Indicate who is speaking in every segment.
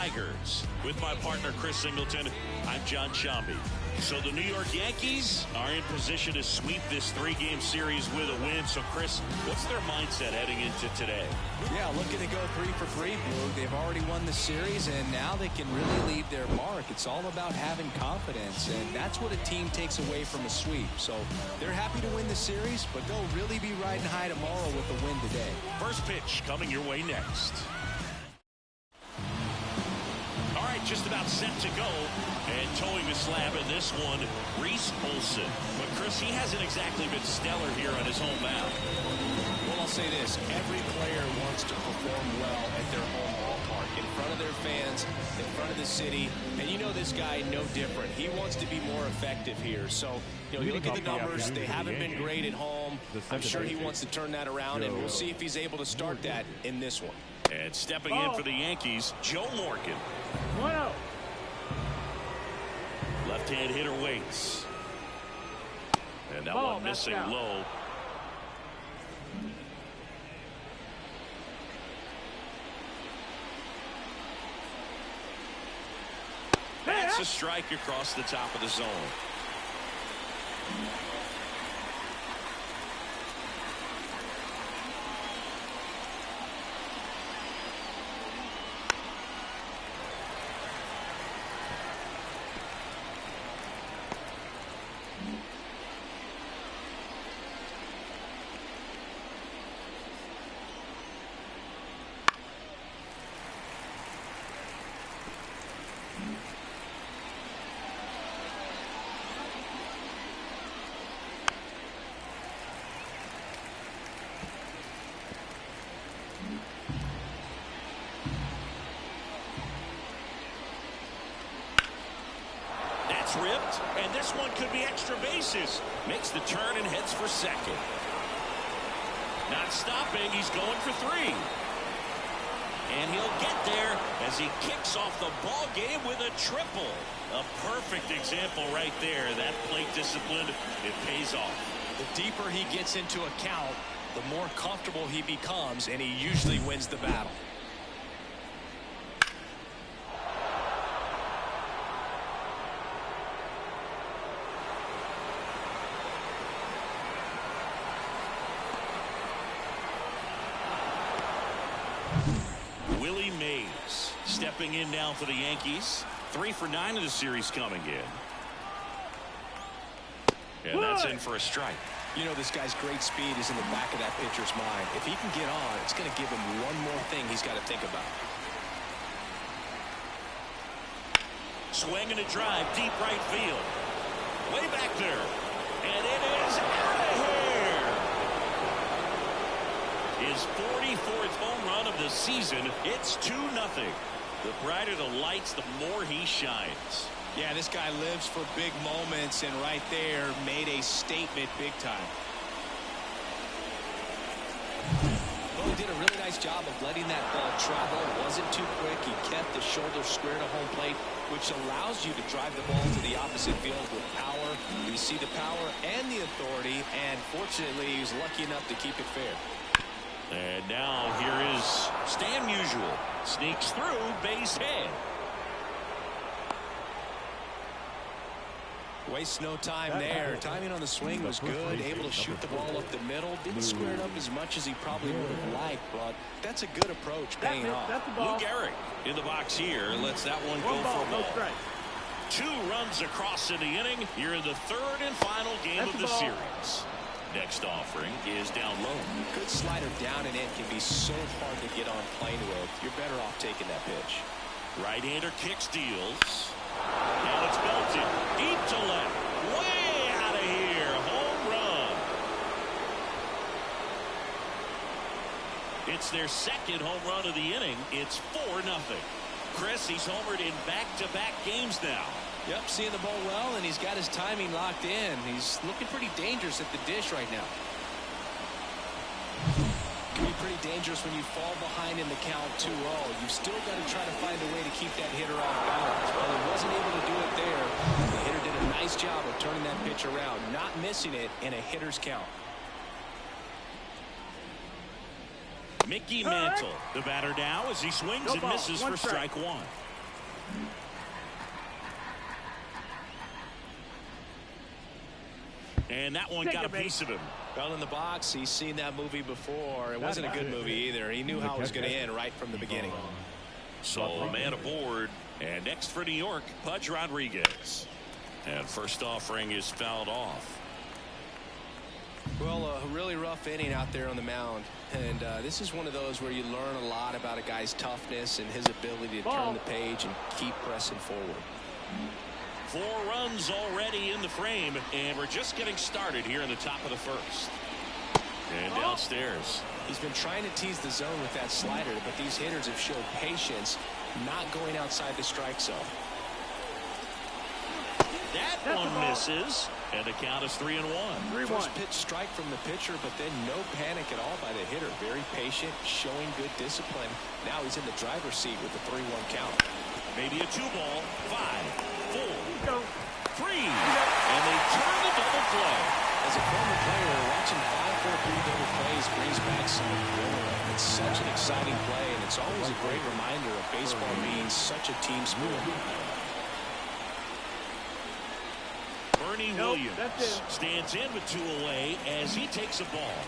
Speaker 1: Tigers. With my partner Chris Singleton, I'm John Shambi. So the New York Yankees are in position to sweep this three-game series with a win. So Chris, what's their mindset heading into today?
Speaker 2: Yeah, looking to go 3 for 3, Blue. They've already won the series, and now they can really leave their mark. It's all about having confidence, and that's what a team takes away from a sweep. So they're happy to win the series, but they'll really be riding high tomorrow with the win today.
Speaker 1: First pitch coming your way next. All right, just about set to go. And towing the slab in this one, Reese Olson. But Chris, he hasn't exactly been stellar here on his home mound.
Speaker 2: Well, I'll say this. Every player wants to perform well at their home ballpark, in front of their fans, in front of the city. And you know this guy, no different. He wants to be more effective here. So, you look at the numbers. They haven't been great at home. I'm sure he wants to turn that around, and we'll see if he's able to start that in this one.
Speaker 1: And stepping in for the Yankees, Joe Morgan.
Speaker 3: 1-0.
Speaker 1: Left-hand hitter waits. And that one missing low. That's a strike across the top of the zone. Ripped, and this one could be extra bases. Makes the turn and heads for second. Not stopping, he's going for 3. And he'll get there as he kicks off the ball game with a triple. A perfect example right there. That plate discipline, it pays off.
Speaker 2: The deeper he gets into a count, the more comfortable he becomes, and he usually wins the battle.
Speaker 1: Stepping in now for the Yankees. 3 for 9 of the series coming in. And that's in for a strike.
Speaker 2: You know, this guy's great speed is in the back of that pitcher's mind. If he can get on, it's going to give him one more thing he's got to think about.
Speaker 1: Swing and a drive, deep right field. Way back there. And it is out of here. His 44th home run of the season. It's 2-0. The brighter the lights, the more he shines.
Speaker 2: Yeah, this guy lives for big moments, and right there made a statement big time. Well, he did a really nice job of letting that ball travel. It wasn't too quick. He kept the shoulder square to home plate, which allows you to drive the ball to the opposite field with power. You see the power and the authority, and fortunately, he was lucky enough to keep it fair.
Speaker 1: And now here is Stan Musial. Sneaks through, base hit.
Speaker 2: Wastes no time there. Timing on the swing was good. Able to shoot the ball up the middle. Didn't square it up as much as he probably would have liked, but that's a good approach paying off.
Speaker 1: Lou Gehrig in the box here. Lets that one go for a ball. 2 runs across in the inning. Here in the 3rd and final game of the series. Next offering is down low.
Speaker 2: Good slider down and in can be so hard to get on plane with. You're better off taking that pitch.
Speaker 1: Right-hander kicks, deals. And it's belted. Deep to left. Way out of here. Home run. It's their 2nd home run of the inning. It's 4-0. Chris, he's homered in back-to-back games now.
Speaker 2: Yep, seeing the ball well, and he's got his timing locked in. He's looking pretty dangerous at the dish right now. Can be pretty dangerous when you fall behind in the count 2-0. You've still got to try to find a way to keep that hitter off balance. Well, he wasn't able to do it there. The hitter did a nice job of turning that pitch around, not missing it in a hitter's count.
Speaker 1: Mickey Mantle, the batter now as he swings and misses for strike 1. And that one got a piece of him.
Speaker 2: Well, in the box, he's seen that movie before. It wasn't a good movie either. He knew how it was going to end right from the beginning.
Speaker 1: So a man aboard. And next for New York, Pudge Rodriguez. And first offering is fouled off.
Speaker 2: Well, a really rough inning out there on the mound. And this is one of those where you learn a lot about a guy's toughness and his ability to turn the page and keep pressing forward.
Speaker 1: 4 runs already in the frame, and we're just getting started here in the top of the first. And downstairs.
Speaker 2: He's been trying to tease the zone with that slider, but these hitters have showed patience, not going outside the strike zone.
Speaker 1: That one misses, and the count is 3-1.
Speaker 2: First pitch strike from the pitcher, but then no panic at all by the hitter. Very patient, showing good discipline. Now he's in the driver's seat with the 3-1 count.
Speaker 1: Maybe a 2-ball. 5, 4, 3, and they turn the double play.
Speaker 2: As a former player, watching 5-4-3 double plays brings back some adrenaline. It's such an exciting play, and it's always a great reminder of baseball being such a team sport.
Speaker 1: Bernie Williams stands in with 2 away as he takes a ball.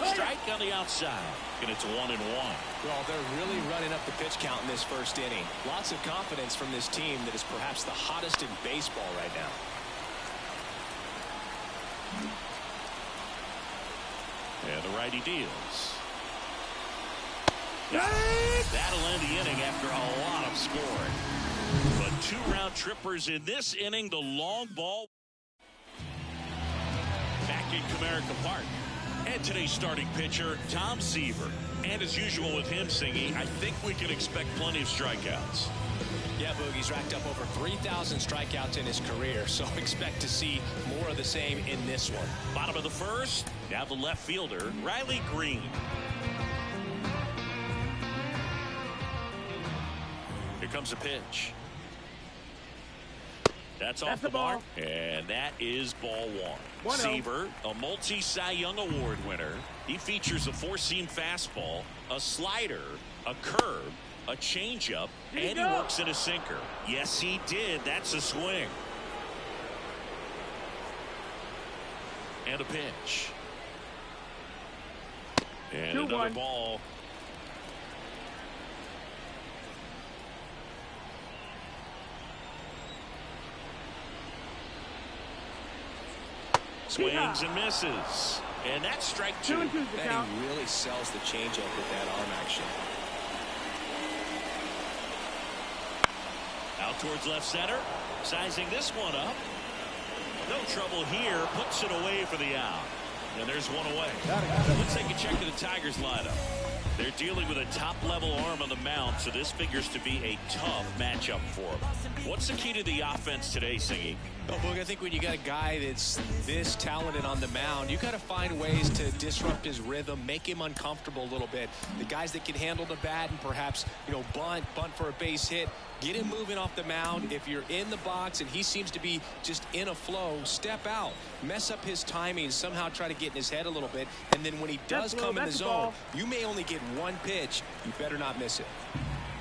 Speaker 1: Strike on the outside, and it's 1-1.
Speaker 2: Well, they're really running up the pitch count in this first inning. Lots of confidence from this team that is perhaps the hottest in baseball right now.
Speaker 1: And the righty deals. That'll end the inning after a lot of scoring. But 2 round trippers in this inning. The long ball back in Comerica Park. And today's starting pitcher, Tom Seaver. And as usual with him, Singy, I think we can expect plenty of strikeouts.
Speaker 2: Yeah, Boogie's racked up over 3,000 strikeouts in his career, so expect to see more of the same in this one.
Speaker 1: Bottom of the first, now the left fielder, Riley Green. Here comes a pitch. That's off the mark, and that is ball 1. Seaver, a multi-Cy Young Award winner. He features a 4-seam fastball, a slider, a curve, a changeup, and he works in a sinker. Yes, he did. That's a swing. And a pitch. And another ball. Swings and misses. And that's strike 2.
Speaker 2: And he really sells the changeup with that arm action.
Speaker 1: Out towards left center. Sizing this one up. No trouble here. Puts it away for the out. And there's one away. Let's take a check to the Tigers lineup. They're dealing with a top-level arm on the mound, so this figures to be a tough matchup for them. What's the key to the offense today, Singy?
Speaker 2: Well, Boog, I think when you got a guy that's this talented on the mound, you got to find ways to disrupt his rhythm, make him uncomfortable a little bit. The guys that can handle the bat and perhaps, bunt for a base hit, get him moving off the mound. If you're in the box and he seems to be just in a flow, step out, mess up his timing, somehow try to get in his head a little bit. And then when he does come in the zone, you may only get one pitch. You better not miss it.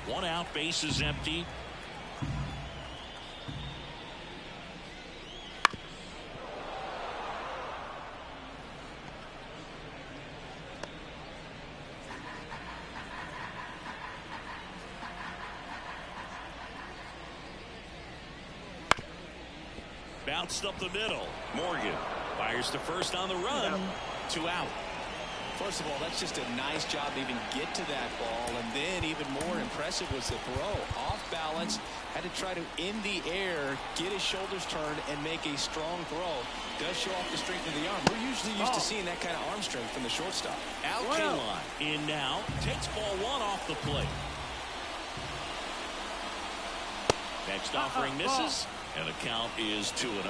Speaker 1: 1 out, base is empty. Bounced up the middle. Morgan fires to first on the run. 2 out.
Speaker 2: First of all, that's just a nice job to even get to that ball. And then even more impressive was the throw. Off balance. Had to try to, in the air, get his shoulders turned and make a strong throw. Does show off the strength of the arm. We're usually used to seeing that kind of arm strength from the shortstop.
Speaker 1: Out K-line. In now. Takes ball 1 off the plate. Next offering misses. And the count is 2-0.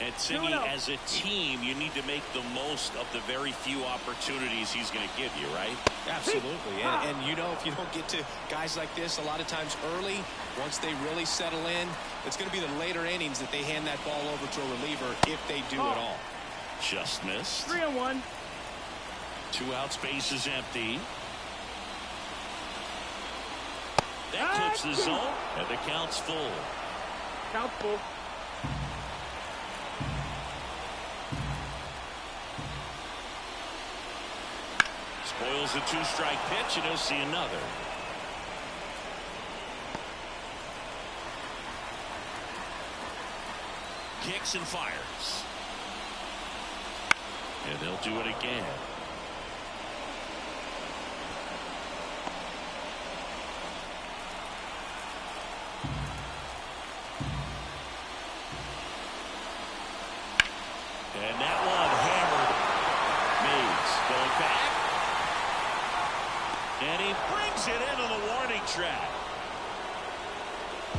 Speaker 1: And Singy, as a team, you need to make the most of the very few opportunities he's going to give you, right?
Speaker 2: Absolutely. And if you don't get to guys like this a lot of times early, once they really settle in, it's going to be the later innings that they hand that ball over to a reliever if they do at all.
Speaker 1: Just missed.
Speaker 3: 3-1.
Speaker 1: 2 out, space is empty. That clips the zone, and the count's full.
Speaker 3: Count's full.
Speaker 1: Spoils a two-strike pitch, and he'll see another. Kicks and fires. And they'll do it again. And that one hammered. Mays going back. And he brings it into the warning track.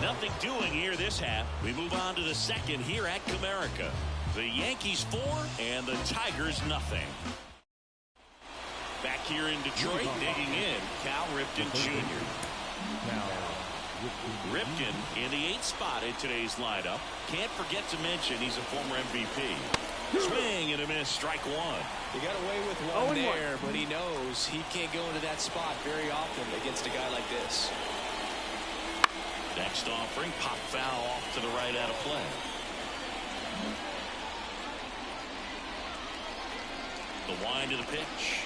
Speaker 1: Nothing doing here this half. We move on to the second here at Comerica. The Yankees 4 and the Tigers nothing. Back here in Detroit, digging in, Cal Ripken Jr. Ripken in the 8th spot in today's lineup. Can't forget to mention he's a former MVP. Swing and a miss, strike one.
Speaker 2: He got away with one there, but he knows he can't go into that spot very often against a guy like this.
Speaker 1: Next offering, pop foul off to the right out of play. The wind of the pitch.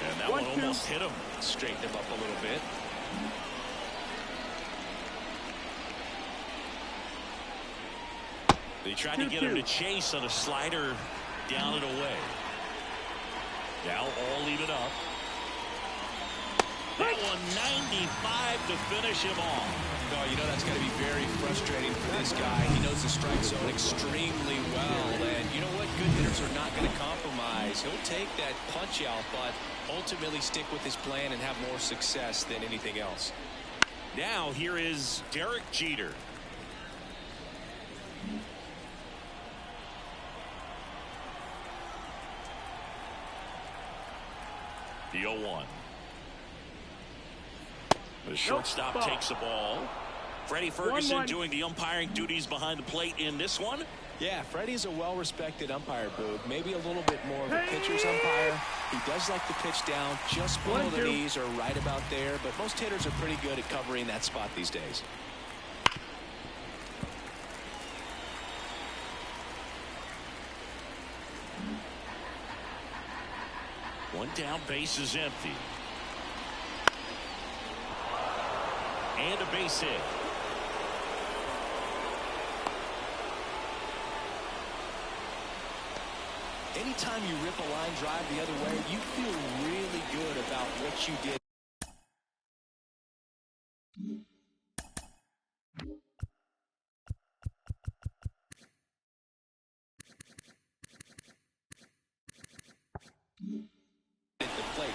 Speaker 1: And that one almost hit him.
Speaker 2: Straightened him up a little bit.
Speaker 1: They tried to get him to chase on a slider down and away. Now all even up. That one 95 to finish him off.
Speaker 2: Oh, you know that's going to be very frustrating for this guy. He knows the strike zone extremely well. And you know what? Good hitters are not going to compromise. He'll take that punch out, but ultimately stick with his plan and have more success than anything else.
Speaker 1: Now here is Derek Jeter. The 0-1. The shortstop takes the ball. Freddie Ferguson doing the umpiring duties behind the plate in this one.
Speaker 2: Yeah, Freddie's a well-respected umpire, Boog. Maybe a little bit more of a pitcher's umpire. He does like to pitch down just below the knees or right about there, but most hitters are pretty good at covering that spot these days.
Speaker 1: One down, base is empty. And a base hit.
Speaker 2: Anytime you rip a line drive the other way, you feel really good about what you did.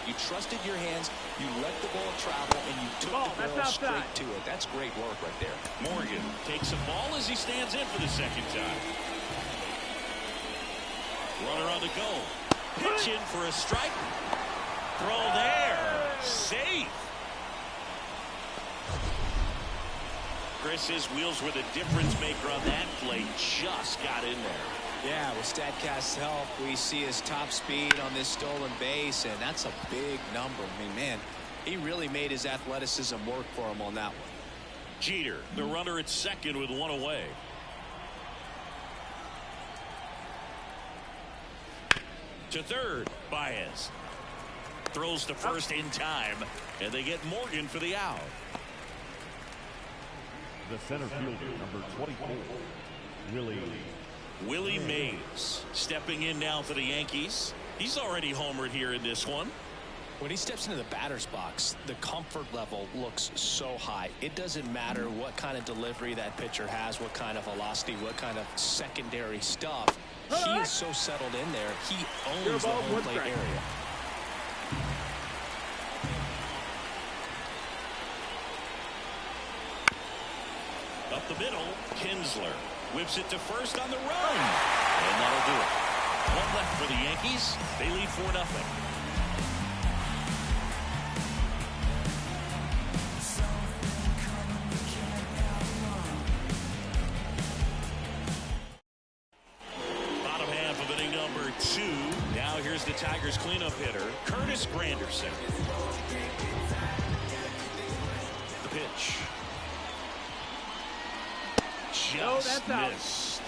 Speaker 2: You trusted your hands, you let the ball travel, and you took the ball straight to it. That's great work right there.
Speaker 1: Morgan takes a ball as he stands in for the second time. Runner on the go. Pitch in for a strike. Throw there. Safe. Chris, his wheels were the difference maker on that play. Just got in there.
Speaker 2: Yeah, with StatCast's help, we see his top speed on this stolen base, and that's a big number. I mean, man, he really made his athleticism work for him on that one.
Speaker 1: Jeter, the runner at second with one away. To third, Baez. Throws to first in time, and they get Morgan for the out.
Speaker 4: The center fielder, number 24,
Speaker 1: Willie Mays stepping in now for the Yankees. He's already homered here in this one.
Speaker 2: When he steps into the batter's box, the comfort level looks so high. It doesn't matter what kind of delivery that pitcher has, what kind of velocity, what kind of secondary stuff. He is so settled in there. He owns the home plate area.
Speaker 1: Up the middle, Kinsler whips it to first on the run. And that'll do it. One left for the Yankees. They lead 4-0. Bottom half of inning number 2. Now here's the Tigers cleanup hitter, Curtis Granderson. just missed.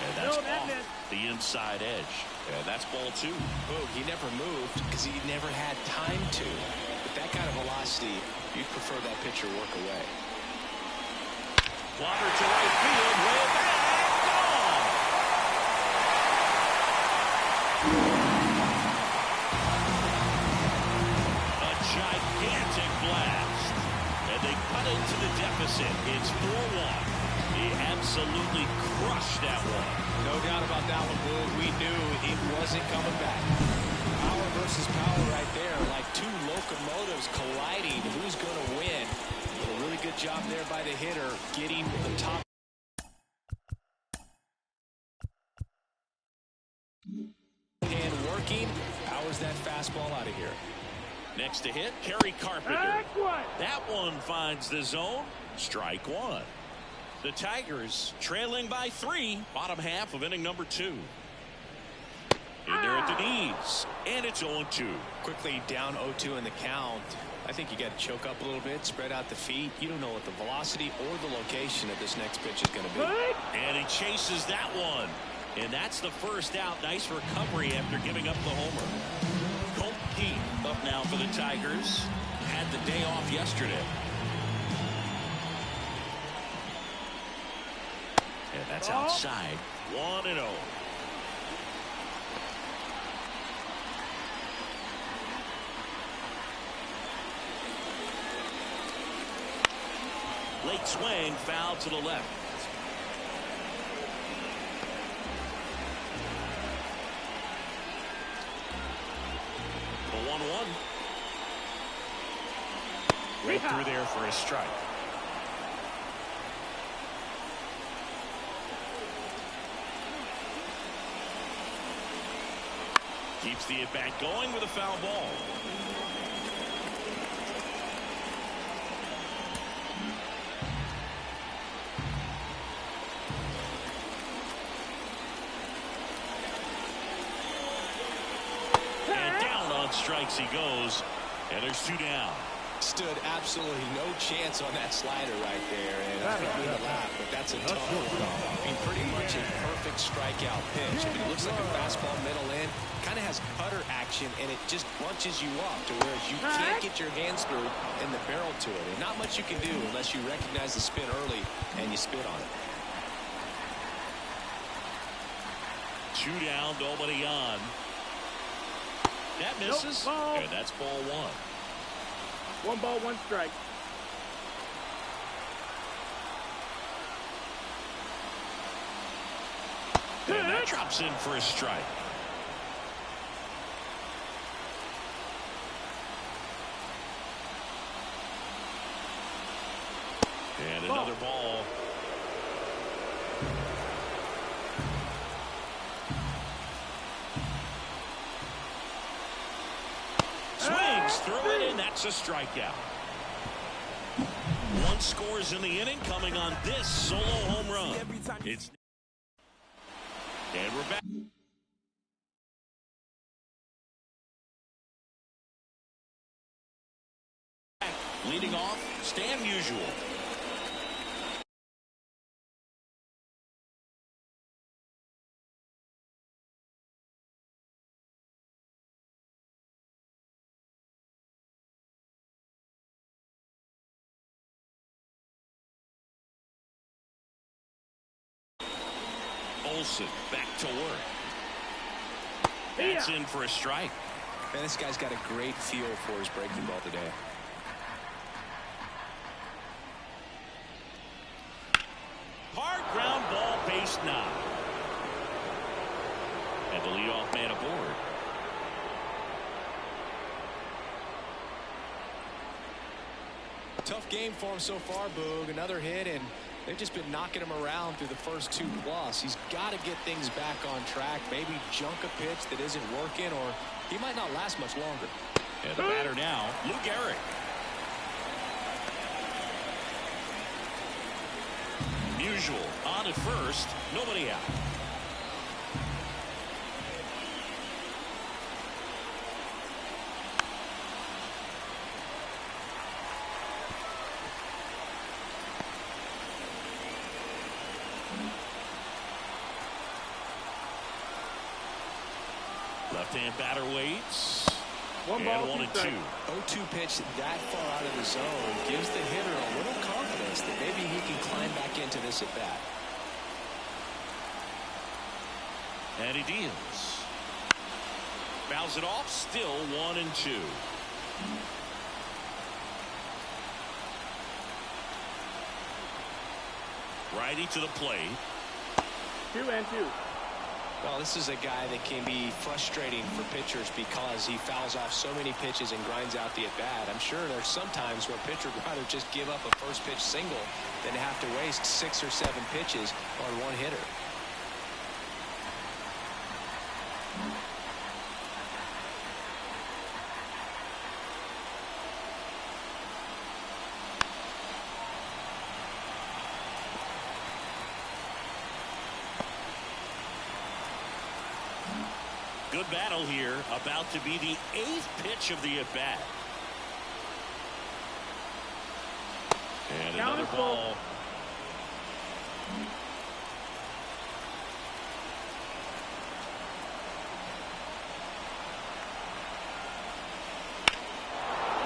Speaker 1: And that's off the inside edge. And that's ball 2.
Speaker 2: Boog, he never moved because he never had time to. With that kind of velocity, you'd prefer that pitcher work away.
Speaker 1: Clobber to right field, way back, gone! A gigantic blast. And they cut into the deficit. It's 4-1. He absolutely crushed that one.
Speaker 2: No doubt about that one, Boog. We knew it wasn't coming back. Power versus power right there, like two locomotives colliding. Who's going to win? But a really good job there by the hitter, getting the top. And working, powers that fastball out of here.
Speaker 1: Next to hit, Kerry Carpenter. That one finds the zone. Strike 1. The Tigers trailing by 3, bottom half of inning number 2. In there at the knees, and it's 0-2.
Speaker 2: Quickly down 0-2 in the count. I think you got to choke up a little bit, spread out the feet. You don't know what the velocity or the location of this next pitch is going to be.
Speaker 1: And he chases that one. And that's the first out. Nice recovery after giving up the homer. Colt Keith up now for the Tigers. Had the day off yesterday. And that's outside. 1-0. Late swing, foul to the left. The 1-1. Right through there for a strike. Keeps the at-bat going with a foul ball. And down on strikes he goes. And there's 2 down.
Speaker 2: Stood absolutely no chance on that slider right there. And I think we would laugh, but that's a tough one. I mean, pretty much a perfect strikeout pitch. I mean, it looks like a fastball middle in. Kind of has cutter action, and it just bunches you up to where you can't get your hands through in the barrel to it. And not much you can do unless you recognize the spin early and you spit on it.
Speaker 1: 2 down, nobody on. That misses. And that's ball 1.
Speaker 3: 1 ball, 1 strike.
Speaker 1: And that drops in for a strike. And another ball. Swings through it, and that's a strikeout. 1 scores in the inning, coming on this solo home run. And we're back. Leading off, Stan Musial. Olsen back to work. That's in for a strike.
Speaker 2: Man, this guy's got a great feel for his breaking ball today.
Speaker 1: Hard ground ball, base 9. And the leadoff man aboard.
Speaker 2: Tough game for him so far, Boog. Another hit, and they've just been knocking him around through the first 2+. He's got to get things back on track. Maybe junk a pitch that isn't working, or he might not last much longer.
Speaker 1: And the batter now, Lou Gehrig. Musial on at first, nobody out. Left-hand batter waits.
Speaker 3: One ball,
Speaker 1: And
Speaker 3: 2 strikes.
Speaker 2: 0-2 pitch that far out of the zone gives the hitter a little confidence that maybe he can climb back into this at bat.
Speaker 1: And he deals. Fouls it off. Still 1-2. Righty to the plate.
Speaker 3: 2-2.
Speaker 2: Well, this is a guy that can be frustrating for pitchers because he fouls off so many pitches and grinds out the at-bat. I'm sure there's some times where a pitcher would rather just give up a first pitch single than have to waste 6 or 7 pitches on one hitter.
Speaker 1: Good battle here. About to be the 8th pitch of the at-bat. And another ball.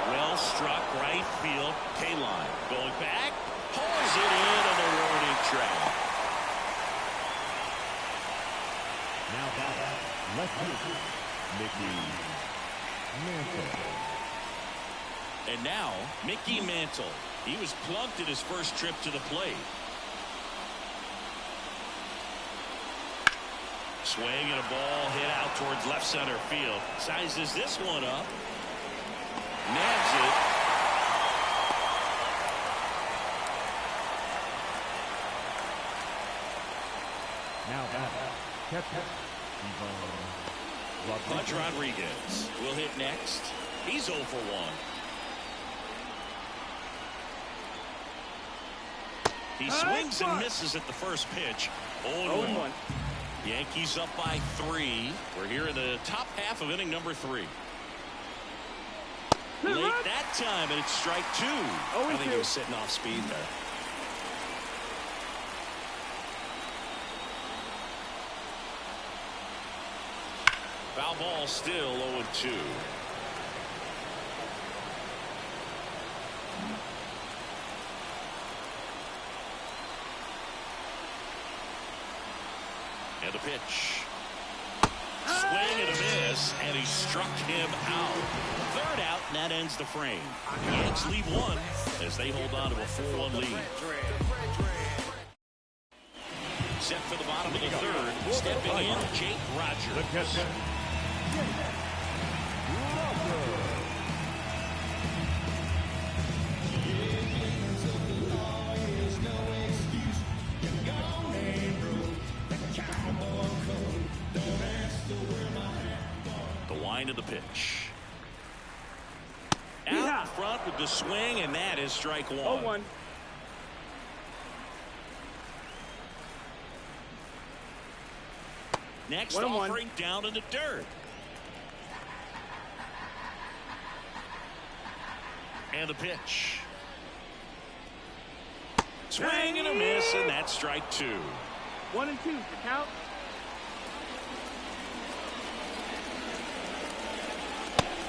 Speaker 1: Well struck right field. K-line going back. Pulls it in on the warning track.
Speaker 4: Now back, left fielder, Mickey Mantle.
Speaker 1: And now, Mickey Mantle. He was plunked at his first trip to the plate. Swing and a ball hit out towards left center field. Sizes this one up. Nabs it.
Speaker 4: Now back, catcher,
Speaker 1: Pudge Rodriguez will hit next. He's 0 for 1. He swings and misses at the first pitch. 0-1. Yankees up by 3. We're here in the top half of inning number 3. Late that time, and it's strike 2.
Speaker 2: I think he was sitting off speed there.
Speaker 1: Foul ball, still 0-2. And the pitch. Swing and a miss, and he struck him out. 3rd out, and that ends the frame. The Yanks lead 1 as they hold on to a 4-1 lead. Set for the bottom of the 3rd. Stepping in, Jake Rogers.
Speaker 4: the catcher,
Speaker 1: The wind of the pitch. Out in front with the swing, and that is strike 1.
Speaker 3: 0-1.
Speaker 1: Next
Speaker 3: 1-1.
Speaker 1: offering down in the dirt. And the pitch. Swing and a miss, and that's strike 2.
Speaker 3: 1-2. The count.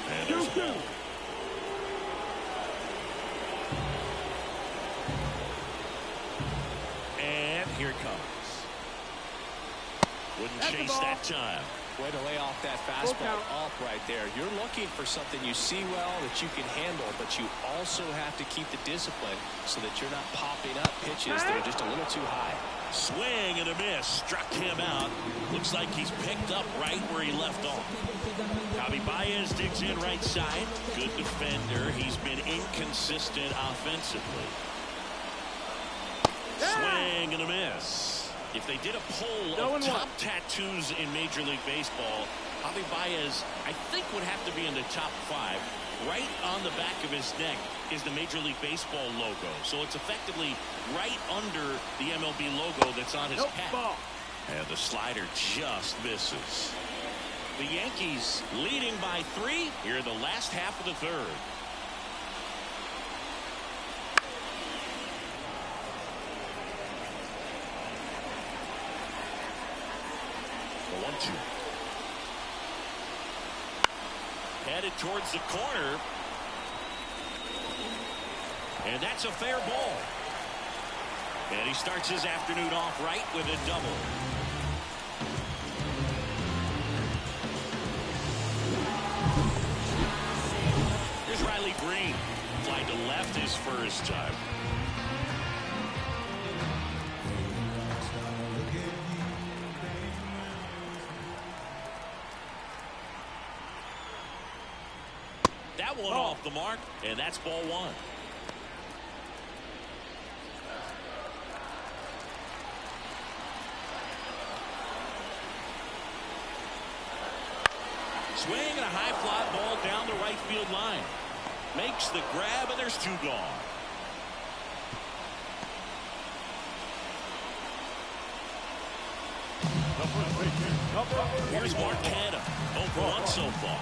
Speaker 1: And there's a ball. And here it comes. Wouldn't
Speaker 3: That's the
Speaker 1: chase
Speaker 3: ball.
Speaker 1: that time.
Speaker 2: Way to lay off that
Speaker 3: Full
Speaker 2: fastball
Speaker 3: count.
Speaker 2: off right there. You're looking for something you see well that you can handle, but you also have to keep the discipline so that you're not popping up pitches that are just a little too high.
Speaker 1: Swing and a miss. Struck him out. Looks like he's picked up right where he left off. Javi Baez digs in right side. Good defender. He's been inconsistent offensively. Swing and a miss. If they did a poll of top tattoos in Major League Baseball, Javi Baez, I think, would have to be in the top 5. Right on the back of his neck is the Major League Baseball logo. So it's effectively right under the MLB logo that's on his hat.
Speaker 3: Ball.
Speaker 1: And the slider just misses. The Yankees leading by 3 here in the last half of the 3rd. The 1-2. Headed towards the corner. And that's a fair ball. And he starts his afternoon off right with a double. Here's Riley Green. Fly to left his first time. That one off the mark, and that's ball one. Swing and a high fly ball down the right field line. Makes the grab, and there's two gone. Here's Marquetta. 0 for 1 so far.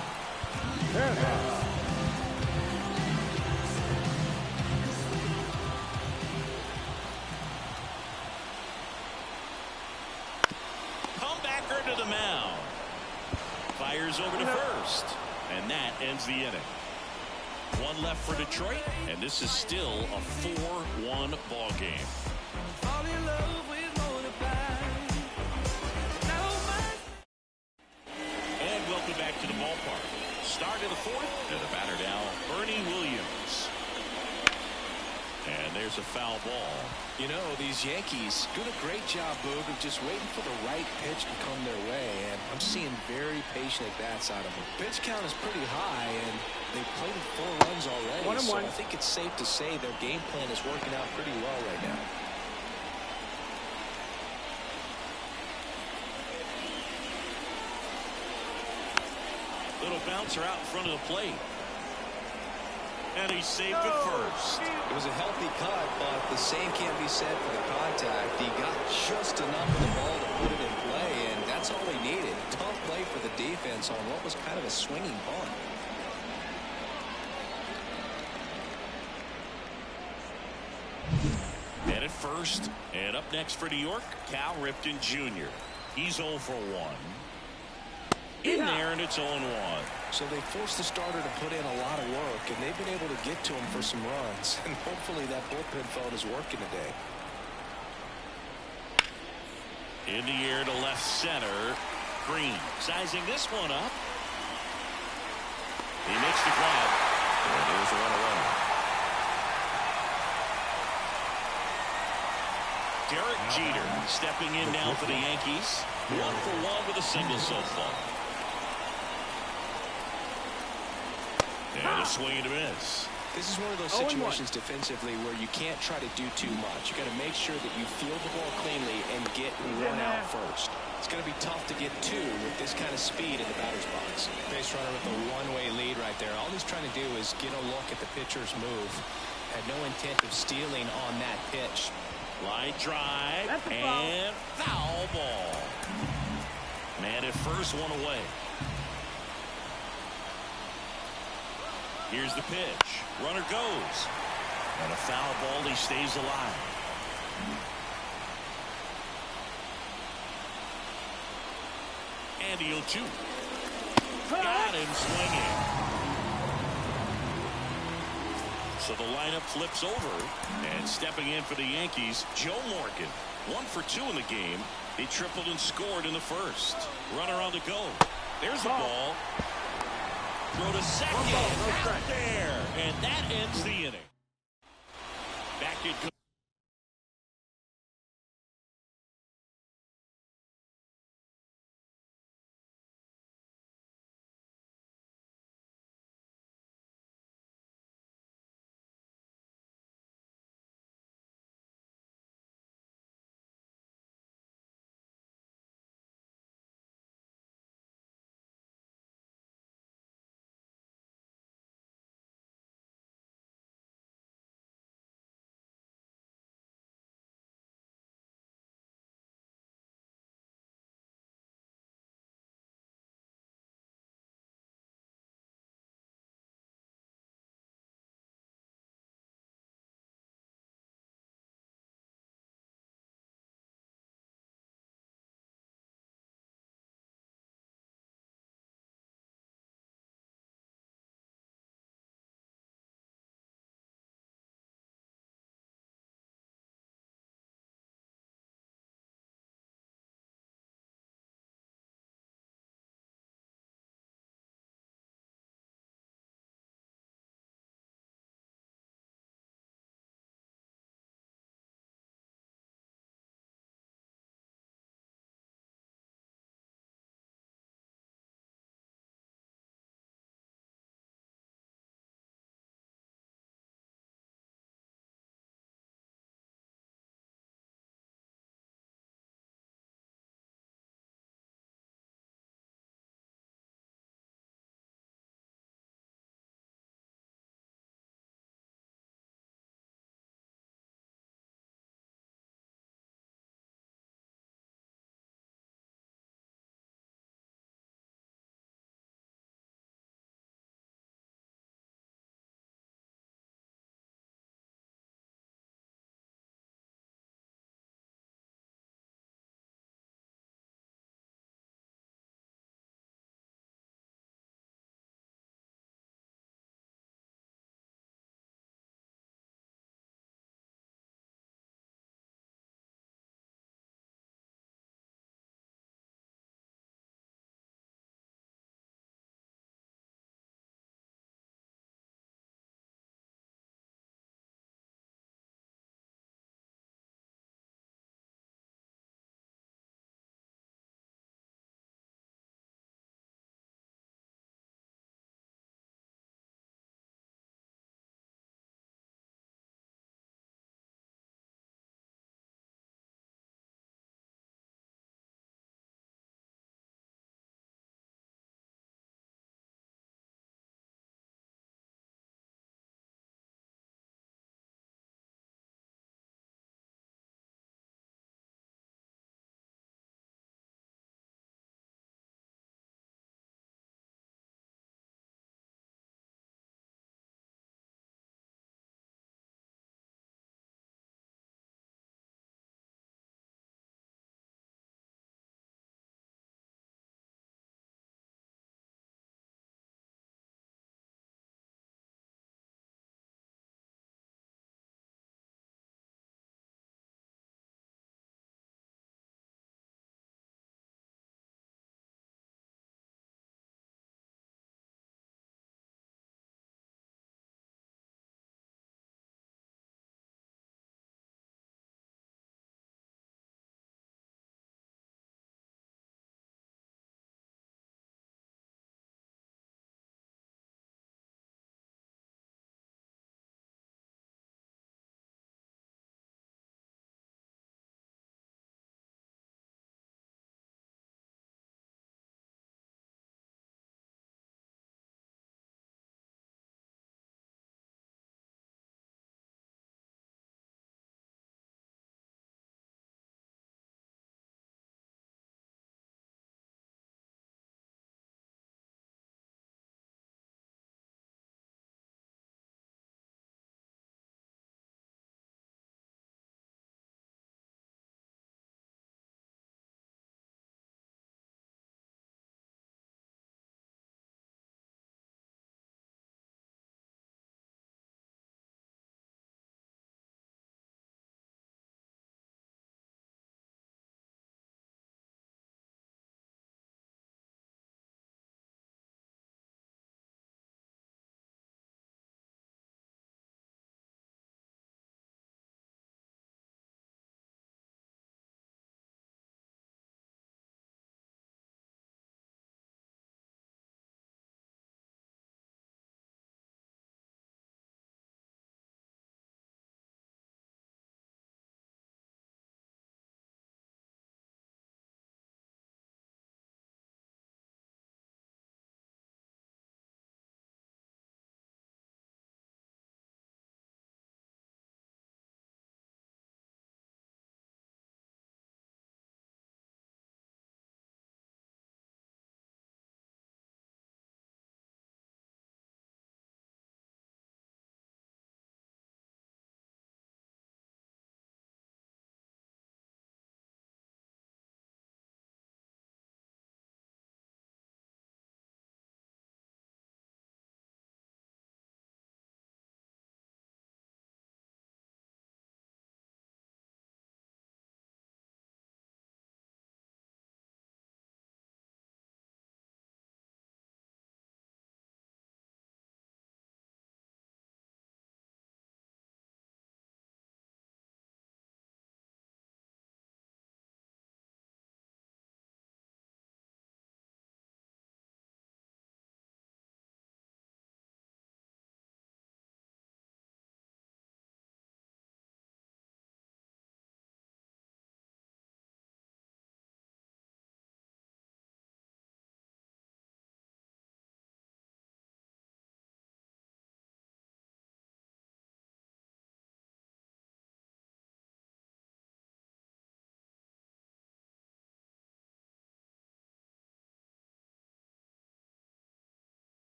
Speaker 1: Comebacker to the mound. Fires over to first. And that ends the inning. One left for Detroit, and this is still a 4-1 ball game. And welcome back to the ballpark. Start of the fourth, and the batter now, Bernie Williams. And there's a foul ball.
Speaker 2: You know, these Yankees doing a great job, Boog, of just waiting for the right pitch to come their way, and I'm seeing very patient at-bats out of them. Pitch count is pretty high, and they've played 4 runs already, so I think it's safe to say their game plan is working out pretty well right now.
Speaker 1: Little bouncer out in front of the plate. And he saved it first.
Speaker 2: It was a healthy cut, but the same can't be said for the contact. He got just enough of the ball to put it in play, and that's all he needed. Tough play for the defense on what was kind of a swinging bunt.
Speaker 1: And at first, and up next for New York, Cal Ripken Jr. He's 0 for 1. In there, and it's 0-1.
Speaker 2: So they forced the starter to put in a lot of work, and they've been able to get to him for some runs. And hopefully that bullpen phone is working today.
Speaker 1: In the air to left center. Green sizing this one up. He makes the grab. And there's a runaway. Derek Jeter stepping in now for the Yankees. 1 for 1 with a single so far. And a swing and a miss.
Speaker 2: This is one of those situations defensively where you can't try to do too much. You got to make sure that you field the ball cleanly and get one out first. It's going to be tough to get 2 with this kind of speed in the batter's box.
Speaker 5: Base runner with a one-way lead right there. All he's trying to do is get a look at the pitcher's move. Had no intent of stealing on that pitch.
Speaker 1: Line drive and foul ball. Man at first, one away. Here's the pitch. Runner goes. And a foul ball. He stays alive. And the 0-2. Got him swinging. So the lineup flips over. And stepping in for the Yankees, Joe Morgan. 1 for 2 in the game. He tripled and scored in the first. Runner on the go. There's the ball. Throw to second. Out there. And that ends the inning. Back in.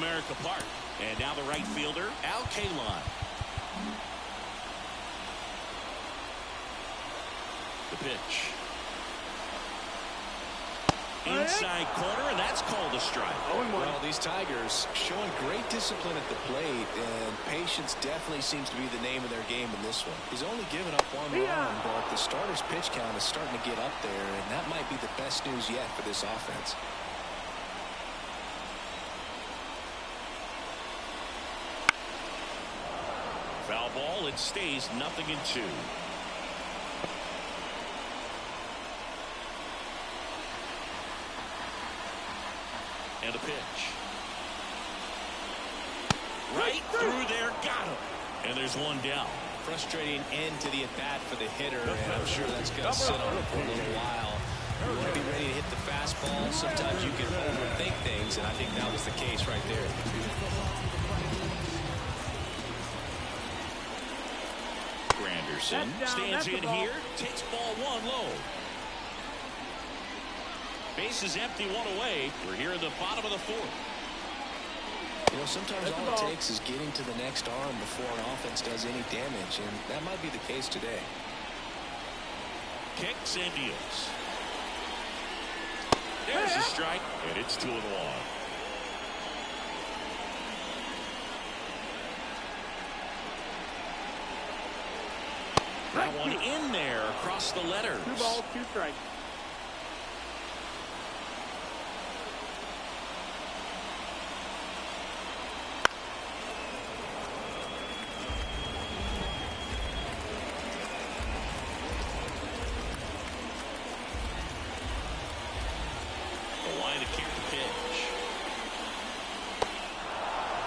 Speaker 1: America Park. And now the right fielder, Al Kaline. The pitch. Inside corner, and that's called a strike.
Speaker 2: Well, these Tigers showing great discipline at the plate, and patience definitely seems to be the name of their game in this one. He's only given up one run, but the starter's pitch count is starting to get up there, and that might be the best news yet for this offense.
Speaker 1: Foul ball, it stays 0-2. And a pitch. Right through there, got him. And there's one down.
Speaker 2: Frustrating end to the at-bat for the hitter, and I'm sure that's going to sit on it for a little while. You want to be ready to hit the fastball. Sometimes you can overthink things, and I think that was the case right there.
Speaker 1: Granderson stands in here, takes ball one low. Base is empty, one away. We're here in the bottom of the fourth.
Speaker 2: You know, sometimes all it takes is getting to the next arm before an offense does any damage, and that might be the case today.
Speaker 1: Kicks and deals. There's a strike, and it's 2-1. That one in there across the letters.
Speaker 3: 2 balls, 2 strikes.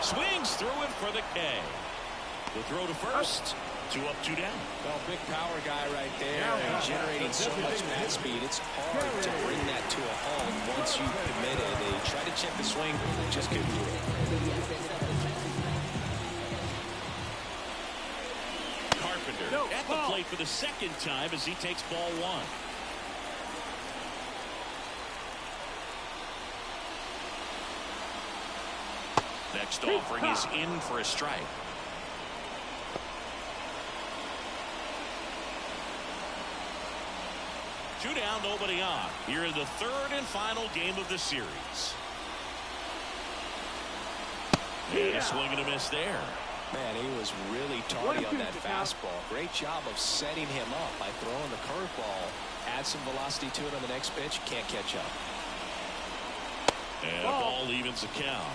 Speaker 1: Swings through it for the K. The throw to first. 2 up, 2 down.
Speaker 2: Well, big power guy right there, and generating so much bat speed. It's hard to bring that to a home once you've committed. They try to check the swing, just couldn't do it.
Speaker 1: Carpenter at the plate for the second time as he takes ball one. Next offering is in for a strike. Two down, nobody on. Here in the third and final game of the series. And a swing and a miss there.
Speaker 2: Man, he was really tardy on that fastball. Great job of setting him up by throwing the curveball. Add some velocity to it on the next pitch. Can't catch up.
Speaker 1: And a ball evens the count.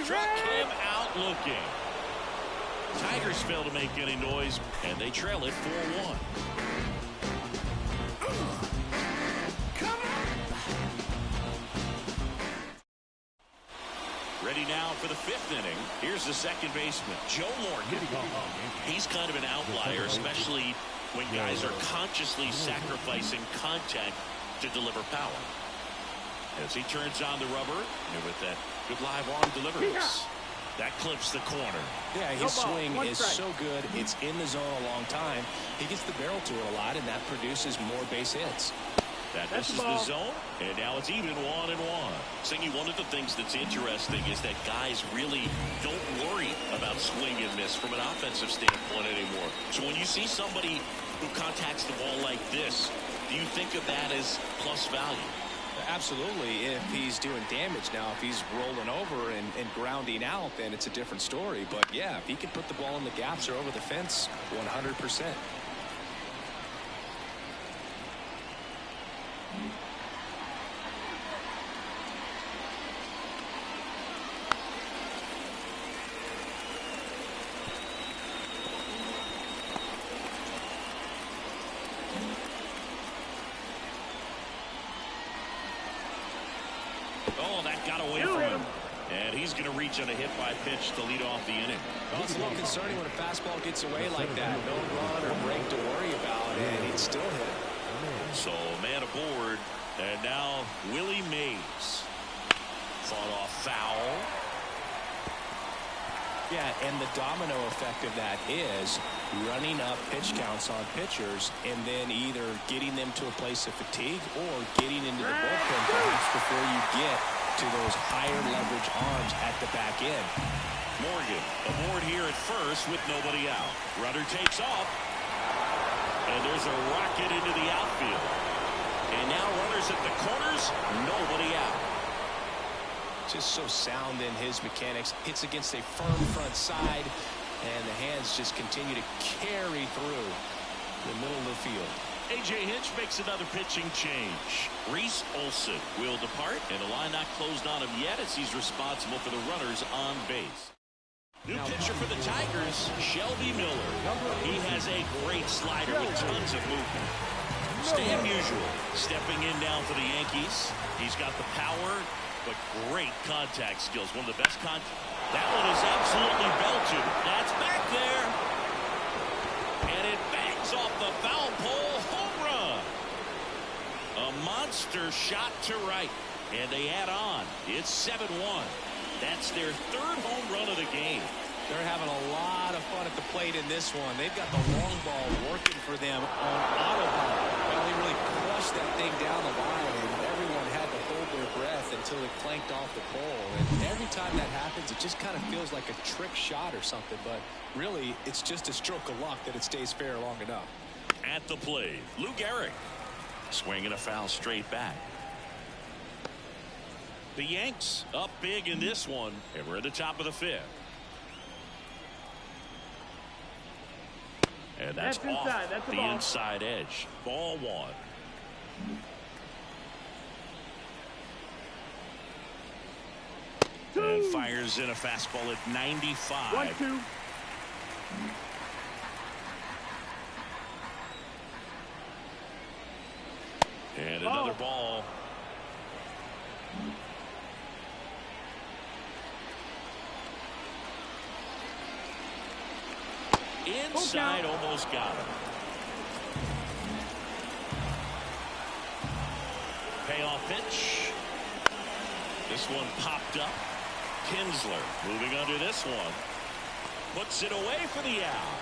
Speaker 1: Struck him out looking. Tigers fail to make any noise, and they trail it 4-1. Ready now for the fifth inning. Here's the second baseman, Joe Morgan. He's kind of an outlier, especially when guys are consciously sacrificing contact to deliver power. As he turns on the rubber, and with that good live arm delivers. That clips the corner.
Speaker 2: Yeah, his swing is so good. It's in the zone a long time. He gets the barrel to it a lot, and that produces more base hits.
Speaker 1: That misses the zone, and now it's even 1-1. Singy, one of the things that's interesting is that guys really don't worry about swing and miss from an offensive standpoint anymore. So when you see somebody who contacts the ball like this, do you think of that as plus value?
Speaker 2: Absolutely, if he's doing damage. Now, if he's rolling over and grounding out, then it's a different story. But, yeah, if he can put the ball in the gaps or over the fence, 100%.
Speaker 1: Oh, that got away from him. And he's going to reach on a hit by pitch to lead off the inning.
Speaker 2: Well, it's a little concerning when a fastball gets away like that. No run or break to worry about, and he'd still hit it.
Speaker 1: So, man aboard. And now, Willie Mays. Fought off foul.
Speaker 2: Yeah, and the domino effect of that is
Speaker 5: running up pitch counts on pitchers and then either getting them to a place of fatigue or getting into the bullpen perhaps before you get to those higher leverage arms at the back end.
Speaker 1: Morgan aboard here at first with nobody out. Runner takes off. And there's a rocket into the outfield. And now runners at the corners, nobody out.
Speaker 5: Just so sound in his mechanics. Hits against a firm front side. And the hands just continue to carry through the middle of the field.
Speaker 1: A.J. Hinch makes another pitching change. Reese Olson will depart, and the line not closed on him yet as he's responsible for the runners on base. New pitcher for the Tigers, Shelby Miller. He has a great slider with tons of movement. Stan Musial stepping in now for the Yankees. He's got the power, but great contact skills. One of the best That one is absolutely belted. That's back there. And it bangs off the foul pole. Home run. A monster shot to right. And they add on. It's 7-1. That's their third home run of the game.
Speaker 5: They're having a lot of fun at the plate in this one. They've got the long ball working for them on autopilot. Well, they really crushed that thing down the line, and everyone had to hold their breath until it clanked off the pole. And every time that happens, it just kind of feels like a trick shot or something. But really, it's just a stroke of luck that it stays fair long enough.
Speaker 1: At the plate, Lou Gehrig swinging a foul straight back. The Yanks up big in this one, and we're at the top of the fifth. And that's off
Speaker 3: inside. That's
Speaker 1: the
Speaker 3: ball.
Speaker 1: inside edge. Ball one. And fires in a fastball at 95.
Speaker 3: 1-2.
Speaker 1: And another ball. Inside, almost got him. Payoff pitch. This one popped up. Kinsler moving under this one. Puts it away for the out.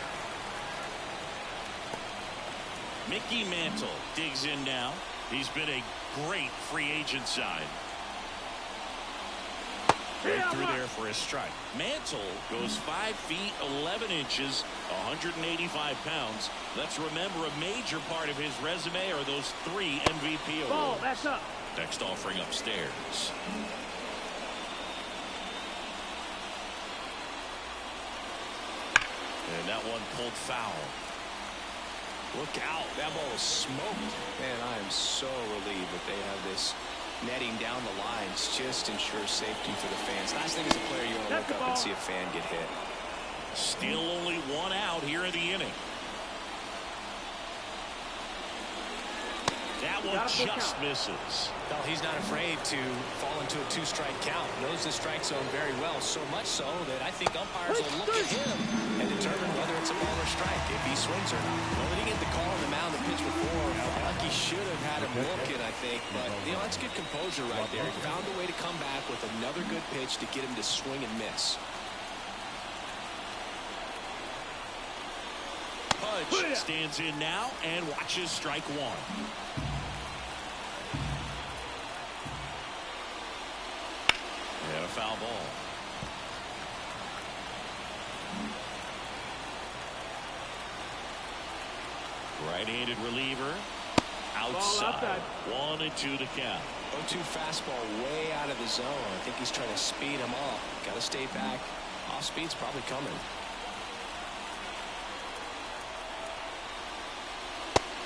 Speaker 1: Mickey Mantle digs in now. He's been a great free agent sign. Right through there for a strike. Mantle goes 5 feet 11 inches, 185 pounds. Let's remember a major part of his resume are those 3 MVP awards.
Speaker 3: Ball, that's up.
Speaker 1: Next offering upstairs. And that one pulled foul.
Speaker 5: Look out. That ball was smoked. Man, I am so relieved that they have this netting down the lines. Just ensures safety for the fans. Last thing as a player, you want to look up and see a fan get hit.
Speaker 1: Still only 1 out here in the inning. That one just misses.
Speaker 5: Well, he's not afraid to fall into a 2-strike count. Knows the strike zone very well, so much so that I think umpires will look at him and determine whether it's a ball or strike, if he swings or not. Well, he didn't get the call on the mound the pitch before. Like he should have had him looking, I think. But, you know, that's good composure right there. He found a way to come back with another good pitch to get him to swing and miss.
Speaker 1: Pudge stands in now and watches strike one. And a foul ball. Right-handed reliever. Outside. 1-2 to count.
Speaker 5: 0-2 fastball way out of the zone. I think he's trying to speed him up. Got to stay back. Off speed's probably coming.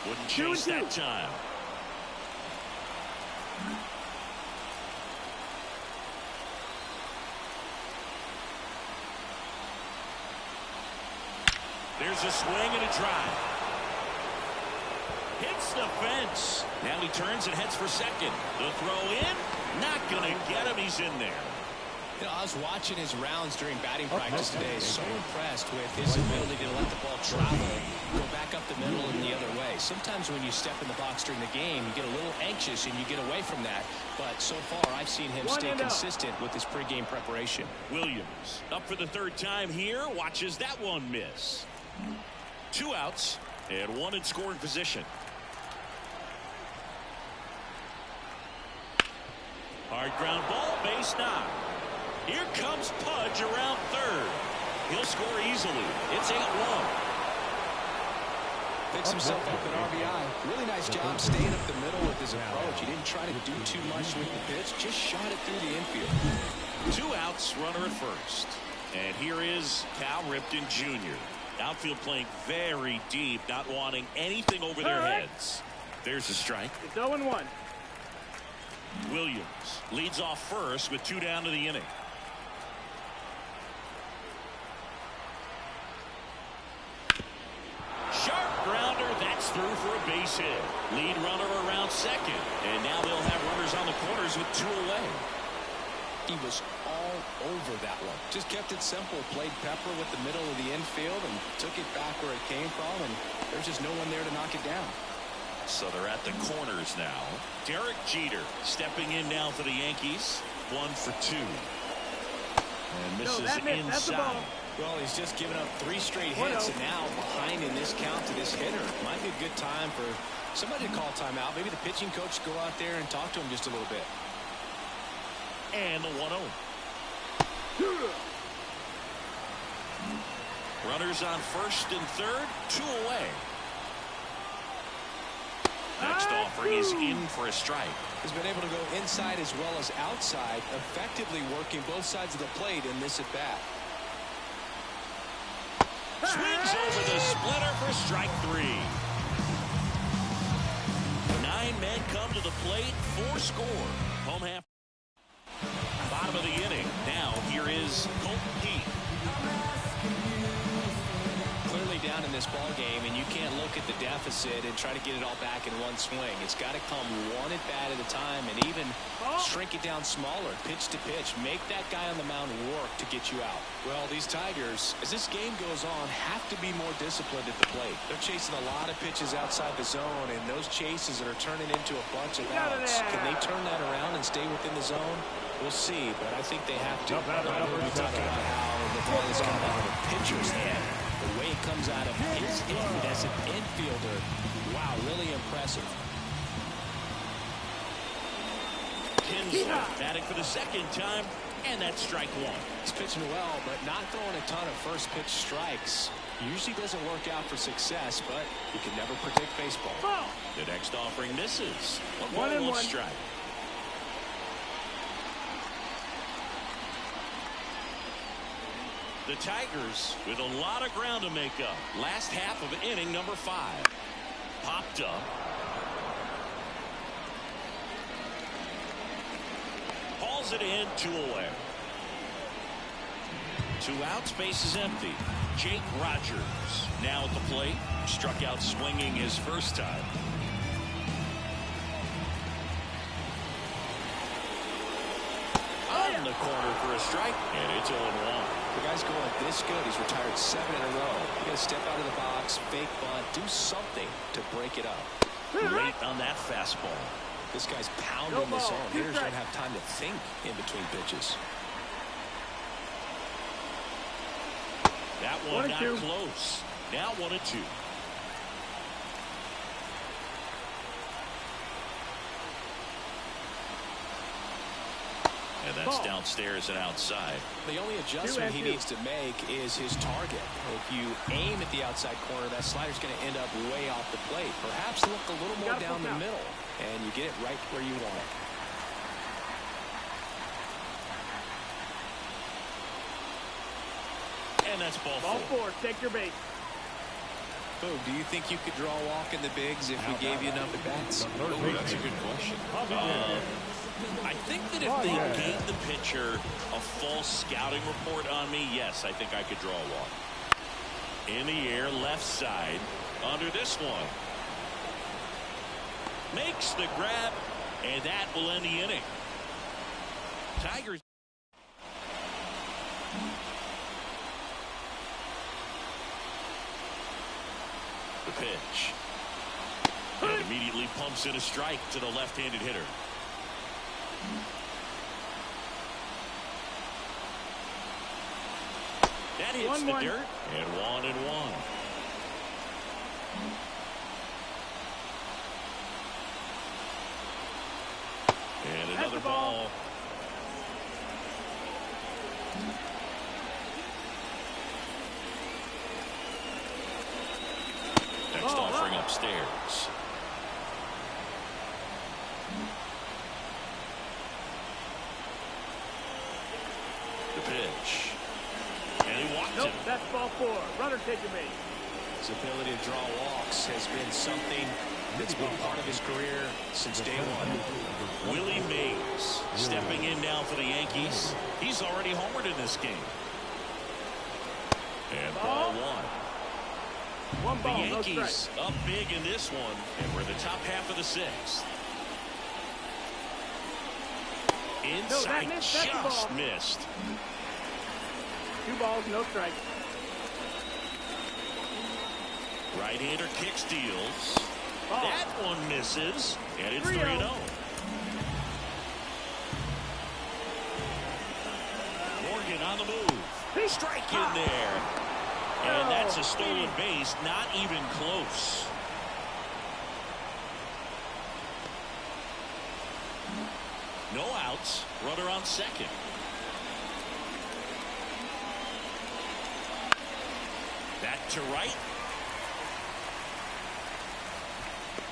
Speaker 1: Wouldn't chase that time. There's a swing and a drive. Hits the fence. Now he turns and heads for second. The throw in. Not going to get him. He's in there.
Speaker 5: You know, I was watching his rounds during batting practice today. So impressed with his ability to let the ball travel, go back up the middle and the other way. Sometimes when you step in the box during the game, you get a little anxious and you get away from that. But so far, I've seen him stay consistent with his pregame preparation.
Speaker 1: Williams up for the 3rd time here. Watches that one miss. 2 outs and 1 in scoring position. Hard ground ball, base knock. Here comes Pudge around third. He'll score easily. It's 8-1.
Speaker 5: Picks himself up at RBI. Really nice job staying up the middle with his approach. He didn't try to do too much with the pitch, just shot it through the infield.
Speaker 1: 2 outs, runner at first. And here is Cal Ripken Jr. Outfield playing very deep, not wanting anything over their heads. There's a strike.
Speaker 3: It's 0-1.
Speaker 1: Williams leads off first with 2 down to the inning. Sharp grounder, that's through for a base hit. Lead runner around second, and now they'll have runners on the corners with 2 away.
Speaker 5: He was all over that one. Just kept it simple. Played pepper with the middle of the infield and took it back where it came from, and there's just no one there to knock it down.
Speaker 1: So they're at the corners now. Derek Jeter stepping in now for the Yankees. 1 for 2. And misses inside.
Speaker 5: Well, he's just given up 3 straight hits, and now behind in this count to this hitter. Might be a good time for somebody to call timeout. Maybe the pitching coach go out there and talk to him just a little bit.
Speaker 1: And the 1-0. Runners on first and third, 2 away. Next offering is in for a strike.
Speaker 5: Has been able to go inside as well as outside, effectively working both sides of the plate in this at bat.
Speaker 1: Swings over the splitter for strike 3. 9 men come to the plate, 4 score. Home half. Bottom of the inning. Now here is Colton Pete.
Speaker 5: Clearly down in this ball game, and you can't look at the deficit and try to get it all back in one swing. It's got to come 1 at bat at a time, and even shrink it down smaller, pitch to pitch. Make that guy on the mound work to get you out. Well, these Tigers, as this game goes on, have to be more disciplined at the plate. They're chasing a lot of pitches outside the zone, and those chases that are turning into a bunch of outs. Can they turn that around and stay within the zone? We'll see, but I think they have to. We talk about how the ball is coming out of the pitcher's hand. The way it comes out of his end as an infielder, wow, really impressive.
Speaker 1: Kinsler batting for the second time, and that's strike 1.
Speaker 5: He's pitching well, but not throwing a ton of first pitch strikes. Usually doesn't work out for success, but you can never predict baseball.
Speaker 1: The next offering misses.
Speaker 3: 1-1
Speaker 1: strike. The Tigers with a lot of ground to make up. Last half of inning number 5. Popped up. Hauls it in, 2 away. 2 outs, base is empty. Jake Rogers now at the plate. Struck out swinging his first time. On the corner for a strike, and it's 0-1.
Speaker 5: The guy's going this good. He's retired 7 in a row. You got to step out of the box, fake bunt, do something to break it up.
Speaker 1: Late on that fastball.
Speaker 5: This guy's pounding the zone. Hitters don't have time to think in between pitches.
Speaker 1: That one not close. Now 1-2. And that's downstairs and outside.
Speaker 5: The only adjustment he needs to make is his target. If you aim at the outside corner, that slider's going to end up way off the plate. Perhaps look a little more down the middle, and you get it right where you want it.
Speaker 1: And that's ball
Speaker 3: 4. Take your base.
Speaker 5: Oh, do you think you could draw a walk in the bigs if we gave you enough at bats?
Speaker 1: Oh, that's a good question. I think that if they gave the pitcher a full scouting report on me, yes, I think I could draw a walk. In the air, left side, under this one. Makes the grab, and that will end the inning. Tigers. The pitch. And immediately pumps in a strike to the left-handed hitter. That hits the dirt, and 1-1. the ball. Next offering upstairs. The pitch. And he walked
Speaker 3: Nope,
Speaker 1: him.
Speaker 3: that's ball 4. Runner take your base.
Speaker 2: His ability to draw walks has been something that's been part of his career since day one.
Speaker 1: Willie Mays stepping in now for the Yankees. He's already homered in this game. And ball 1.
Speaker 3: One
Speaker 1: The
Speaker 3: ball, no
Speaker 1: Yankees
Speaker 3: strike.
Speaker 1: up big in this one, and we're in the top half of the 6th. Inside,
Speaker 3: missed. That's the
Speaker 1: just
Speaker 3: ball.
Speaker 1: missed.
Speaker 3: 2 balls, no strike.
Speaker 1: Right-hander kick steals.
Speaker 3: Ball.
Speaker 1: That one misses, and it's
Speaker 3: 3-0.
Speaker 1: 3-0. Morgan on the move. Strike in there. And that's a stolen base, not even close. No outs, runner on second. Back to right.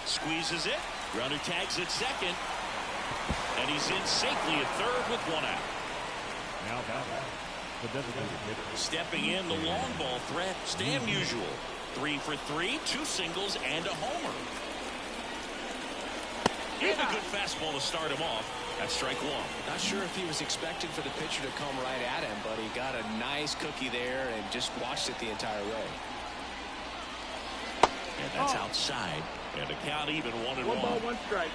Speaker 1: Squeezes it. Runner tags at second. And he's in safely at third with 1 out.
Speaker 4: Now batting, the designated hitter.
Speaker 1: Stepping in, the long ball threat, Stan Musial. 3 for 3, 2 singles, and a homer. And a good fastball to start him off. That's strike 1.
Speaker 2: Not sure if he was expecting for the pitcher to come right at him, but he got a nice cookie there and just watched it the entire way.
Speaker 1: And that's outside. And the count even 1-1.
Speaker 3: 1 ball, 1 strike.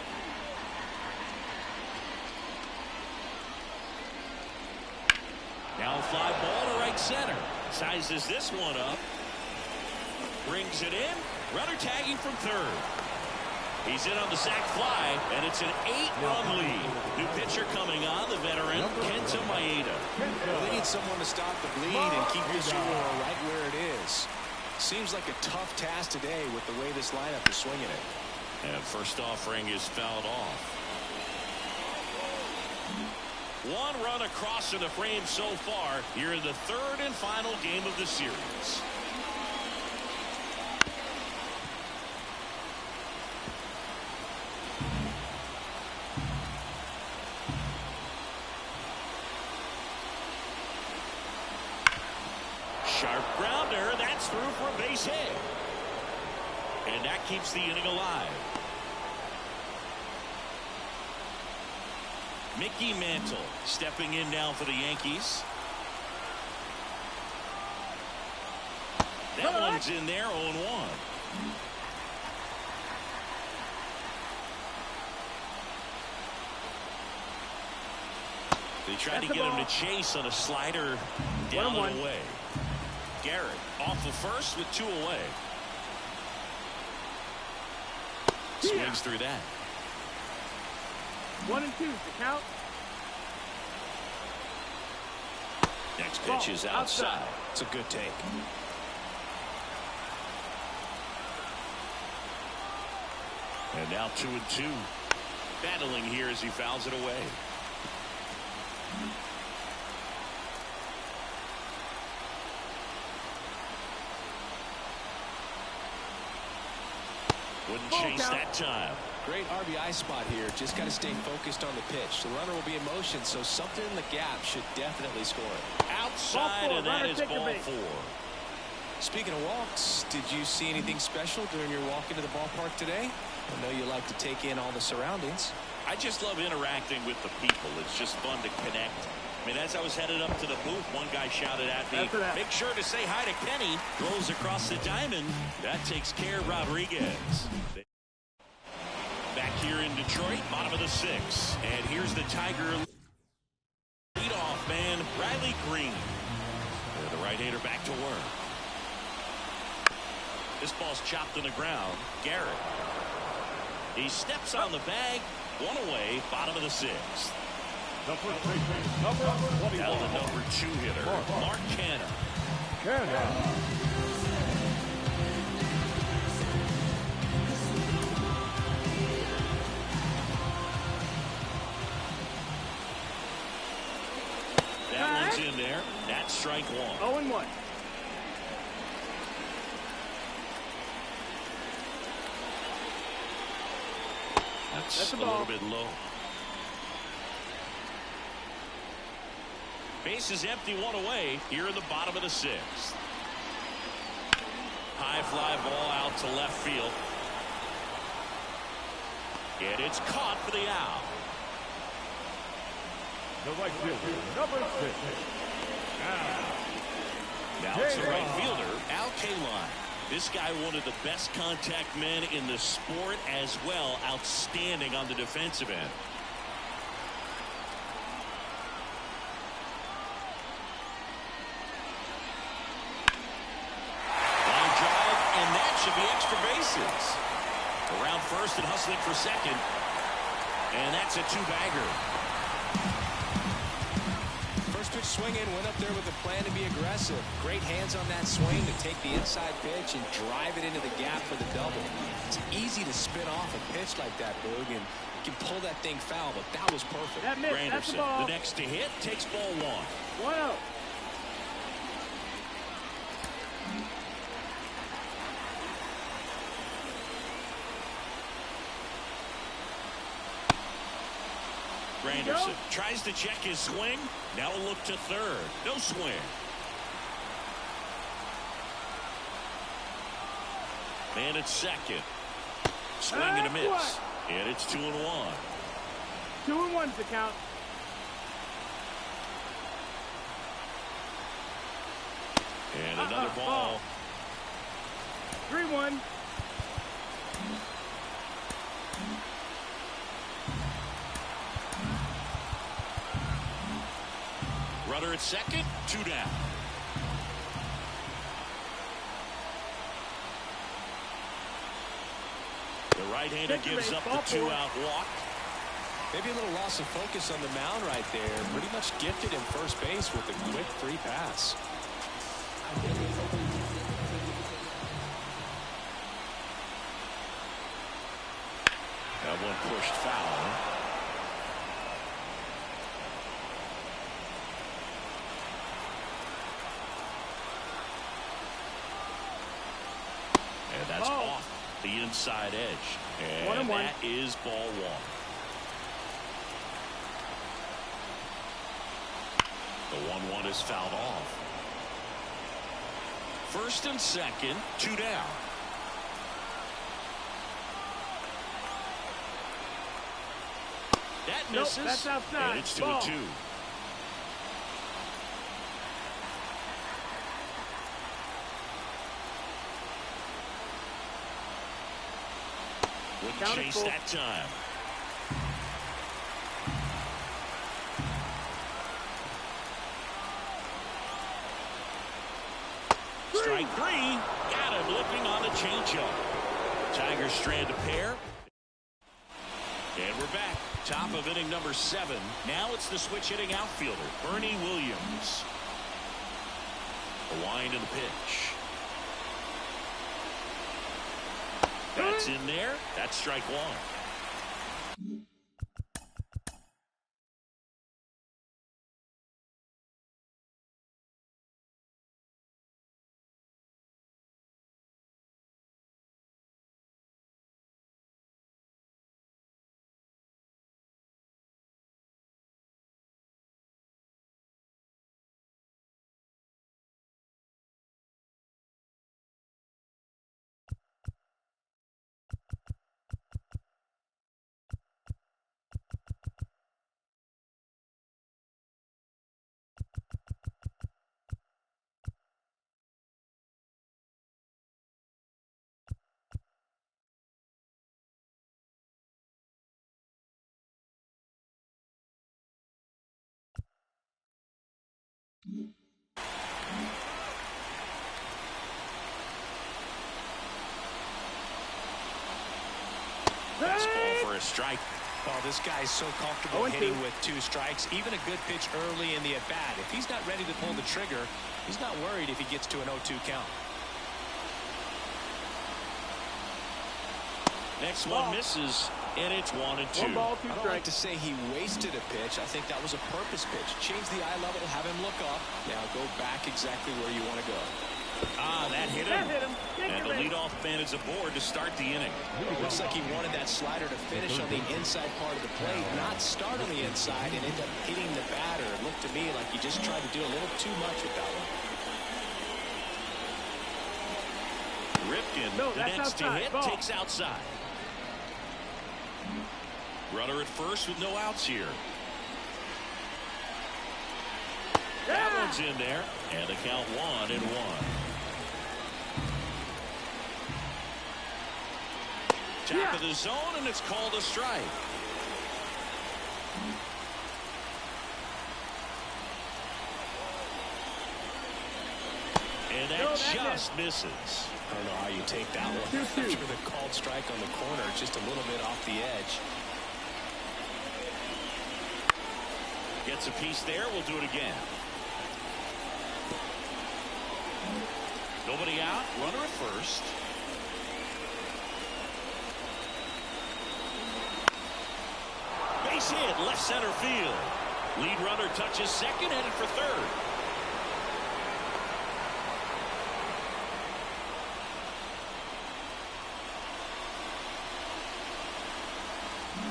Speaker 1: Now a fly ball to right center. Sizes this one up. Brings it in. Runner tagging from third. He's in on the sac fly, and it's an 8-run lead. New pitcher coming on, the veteran, Kenta Maeda.
Speaker 2: Well, they need someone to stop the bleed and keep this score right where it is. Seems like a tough task today with the way this lineup is swinging it.
Speaker 1: And first offering is fouled off. 1 run across in the frame so far here in the 3rd and final game of the series. Sharp grounder, that's through for a base hit. And that keeps the inning alive. Mickey Mantle stepping in now for the Yankees. That one's in there, 0-1. They tried to get him to chase on a slider down and away. Garrett off the first with 2 away. Swings through that.
Speaker 3: 1 and 2 to count.
Speaker 1: Next pitch is outside.
Speaker 2: It's a good take.
Speaker 1: And now 2 and 2. Battling here as he fouls it away. Wouldn't chase that time.
Speaker 2: Great RBI spot here. Just got to stay focused on the pitch. The runner will be in motion, so something in the gap should definitely score it.
Speaker 1: Outside, and that is ball 4.
Speaker 2: Speaking of walks, did you see anything special during your walk into the ballpark today? I know you like to take in all the surroundings.
Speaker 1: I just love interacting with the people. It's just fun to connect. I mean, as I was headed up to the booth, one guy shouted at me, make sure to say hi to Kenny. Throws across the diamond. That takes care of Rodriguez. Back here in Detroit, bottom of the 6th. And here's the Tiger leadoff man, Riley Green. The right-hander back to work. This ball's chopped on the ground. Garrett. He steps on the bag. 1 away, bottom of the 6th.
Speaker 4: Number 20.
Speaker 1: Now the number 2 hitter, Mark Canha. That's in there. That's strike one.
Speaker 3: 0-1.
Speaker 1: That's a little bit low. Base is empty, one away here in the bottom of the sixth. High fly ball out to left field. And it's caught for the out.
Speaker 4: The right fielder, number 6.
Speaker 1: Now it's the right fielder, Al Kaline. This guy, one of the best contact men in the sport as well. Outstanding on the defensive end. Line drive, and that should be extra bases. Around first and hustling for second. And that's a two-bagger.
Speaker 2: Pitch swinging, went up there with a plan to be aggressive. Great hands on that swing to take the inside pitch and drive it into the gap for the double. It's easy to spin off a pitch like that, Boog, and you can pull that thing foul, but that was perfect.
Speaker 3: That missed. That's the ball.
Speaker 1: The next to hit takes ball one.
Speaker 3: 1-0.
Speaker 1: Granderson tries to check his swing. Now a look to third. No swing. And it's second. Swing and a miss. And it's 2-1.
Speaker 3: 2-1's the count.
Speaker 1: And another ball.
Speaker 3: 3-1.
Speaker 1: Runner at second, 2 down. The right-hander gives up the 2-out walk.
Speaker 2: Maybe a little loss of focus on the mound right there. Pretty much gifted in first base with a quick free pass.
Speaker 1: That one pushed foul. And that's off the inside edge. And that is ball one. The 1-1 is fouled off. First and second, 2 down. That misses.
Speaker 3: Nope, that's outside.
Speaker 1: And it's 2-2. Wouldn't chase that time. Strike 3. Got him looking on the changeup. Tigers strand a pair. And we're back. Top of inning number 7. Now it's the switch hitting outfielder, Bernie Williams. The wind and the pitch. That's in there. That's strike 1. That's ball for a strike.
Speaker 2: Oh, this guy's so comfortable hitting with 2 strikes. Even a good pitch early in the at-bat. If he's not ready to pull the trigger, he's not worried if he gets to an 0-2 count.
Speaker 1: Next one misses. And it's 1-2.
Speaker 3: 1 ball, 2
Speaker 2: I don't
Speaker 3: strikes.
Speaker 2: like to say he wasted a pitch. I think that was a purpose pitch. Change the eye level, have him look up. Now go back exactly where you want to go.
Speaker 1: Ah, that hit
Speaker 3: That
Speaker 1: him.
Speaker 3: hit him. Take
Speaker 1: And
Speaker 3: your
Speaker 1: the
Speaker 3: base.
Speaker 1: leadoff man is aboard to start the inning.
Speaker 2: Looks like he wanted that slider to finish on the inside part of the plate, not start on the inside and end up hitting the batter. It looked to me like he just tried to do a little too much with that one.
Speaker 1: Ripken,
Speaker 3: No,
Speaker 1: the
Speaker 3: that's
Speaker 1: next to
Speaker 3: outside.
Speaker 1: hit,
Speaker 3: Ball.
Speaker 1: takes outside. Runner at first with no outs here. That
Speaker 3: Yeah.
Speaker 1: one's in there, and the count 1-1. Top of the zone, and it's called a strike. And that just misses.
Speaker 2: I don't know how you take that one.
Speaker 3: 2-2.
Speaker 2: After the called strike on the corner, just a little bit off the edge.
Speaker 1: Gets a piece there. We'll do it again. Nobody out. Runner at first. Base hit, left center field. Lead runner touches second, headed for third.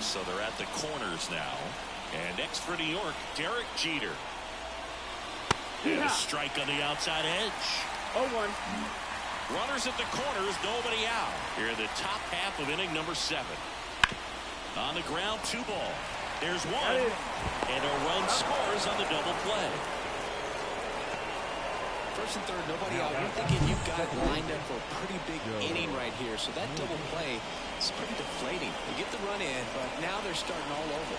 Speaker 1: So they're at the corners now. And next for New York, Derek Jeter. And
Speaker 3: Yeah.
Speaker 1: a strike on the outside edge.
Speaker 3: 0-1.
Speaker 1: Runners at the corners, nobody out. Here in the top half of inning number 7. On the ground, 2 ball. There's one. And a run scores on the double play.
Speaker 2: First and third, nobody out. You're thinking you've got it lined up for a pretty big inning right here. So that double play is pretty deflating. You get the run in, but now they're starting all over.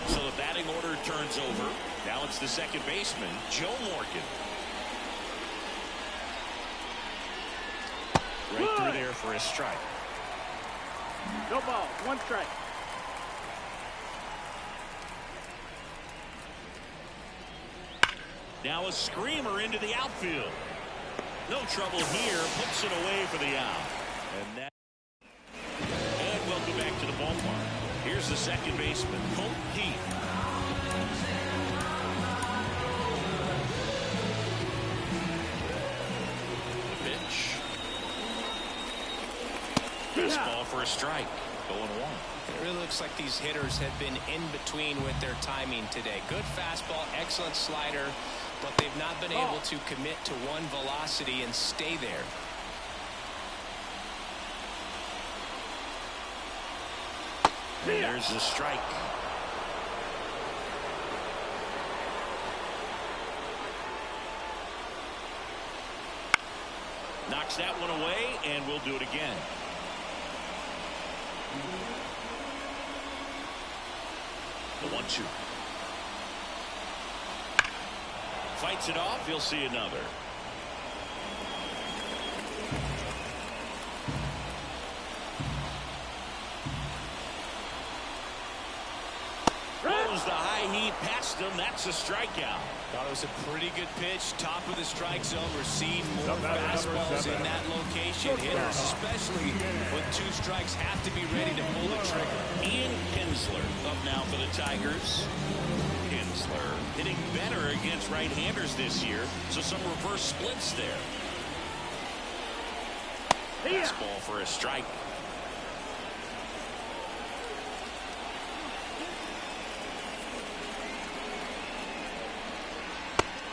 Speaker 1: So the batting order turns over. Now it's the second baseman, Joe Morgan. Right through there for a strike.
Speaker 3: No ball. 1 strike.
Speaker 1: Now a screamer into the outfield. No trouble here. Puts it away for the out. And welcome back to the ballpark. Here's the second baseman, Colt Heath. The pitch. Fastball for a strike. 0-1.
Speaker 2: It really looks like these hitters have been in between with their timing today. Good fastball, excellent slider, but they've not been able to commit to one velocity and stay there.
Speaker 1: And there's the strike. Knocks that one away, and we'll do it again. The 1-2. Fights it off. You'll see another. Blows the high heat past him. That's a strikeout.
Speaker 2: Thought it was a pretty good pitch. Top of the strike zone. We're seeing more fastballs in that location. Hitters, especially with 2 strikes, have to be ready to pull the trigger.
Speaker 1: Ian Kinsler up now for the Tigers. Kinsler hitting better against right-handers this year, so some reverse splits there. Fastball for a strike.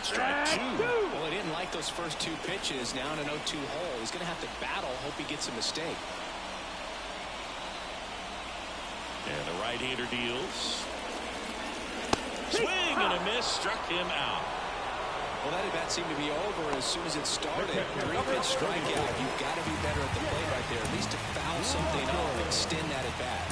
Speaker 1: Strike 2.
Speaker 2: Well, he didn't like those first 2 pitches. Now in an 0-2 hole. He's going to have to battle. Hope he gets a mistake.
Speaker 1: And the right-hander deals. Swing and a miss. Struck him out.
Speaker 2: Well, that at-bat seemed to be over as soon as it started. 3-pitch strikeout. You've got to be better at the plate right there. At least to foul something off, extend that at-bat.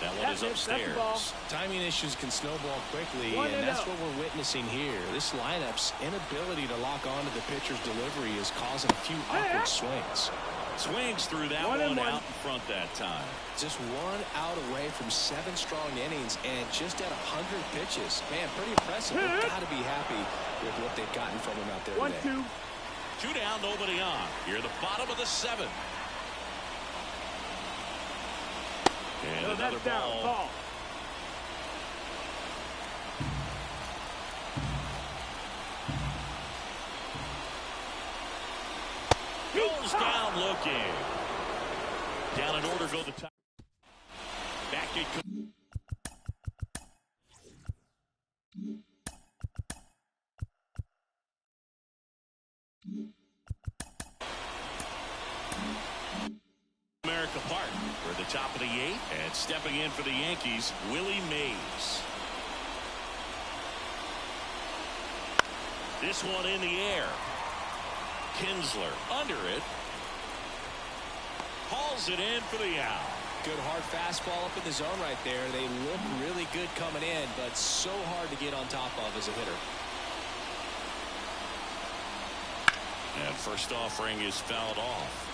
Speaker 1: That one is upstairs.
Speaker 2: Timing issues can snowball quickly, and that's what we're witnessing here. This lineup's inability to lock onto the pitcher's delivery is causing a few awkward swings.
Speaker 1: Swings through that
Speaker 3: One
Speaker 1: one
Speaker 3: and one.
Speaker 1: out in front that time.
Speaker 2: Just 1 out away from 7 strong innings and just at 100 pitches. Man, pretty impressive. They've got to be happy with what they've gotten from him out there today.
Speaker 3: 1-2.
Speaker 1: 2 down, nobody on. Here at the bottom of the 7th. And
Speaker 3: No,
Speaker 1: another
Speaker 3: that's down.
Speaker 1: ball.
Speaker 3: Call.
Speaker 1: Goes down looking. Down in order go the top. Back it comes. America Park. We're at the top of the 8th. And stepping in for the Yankees, Willie Mays. This one in the air. Kinsler under it. Hauls it in for the out.
Speaker 2: Good hard fastball up in the zone right there. They look really good coming in, but so hard to get on top of as a hitter.
Speaker 1: And first offering is fouled off.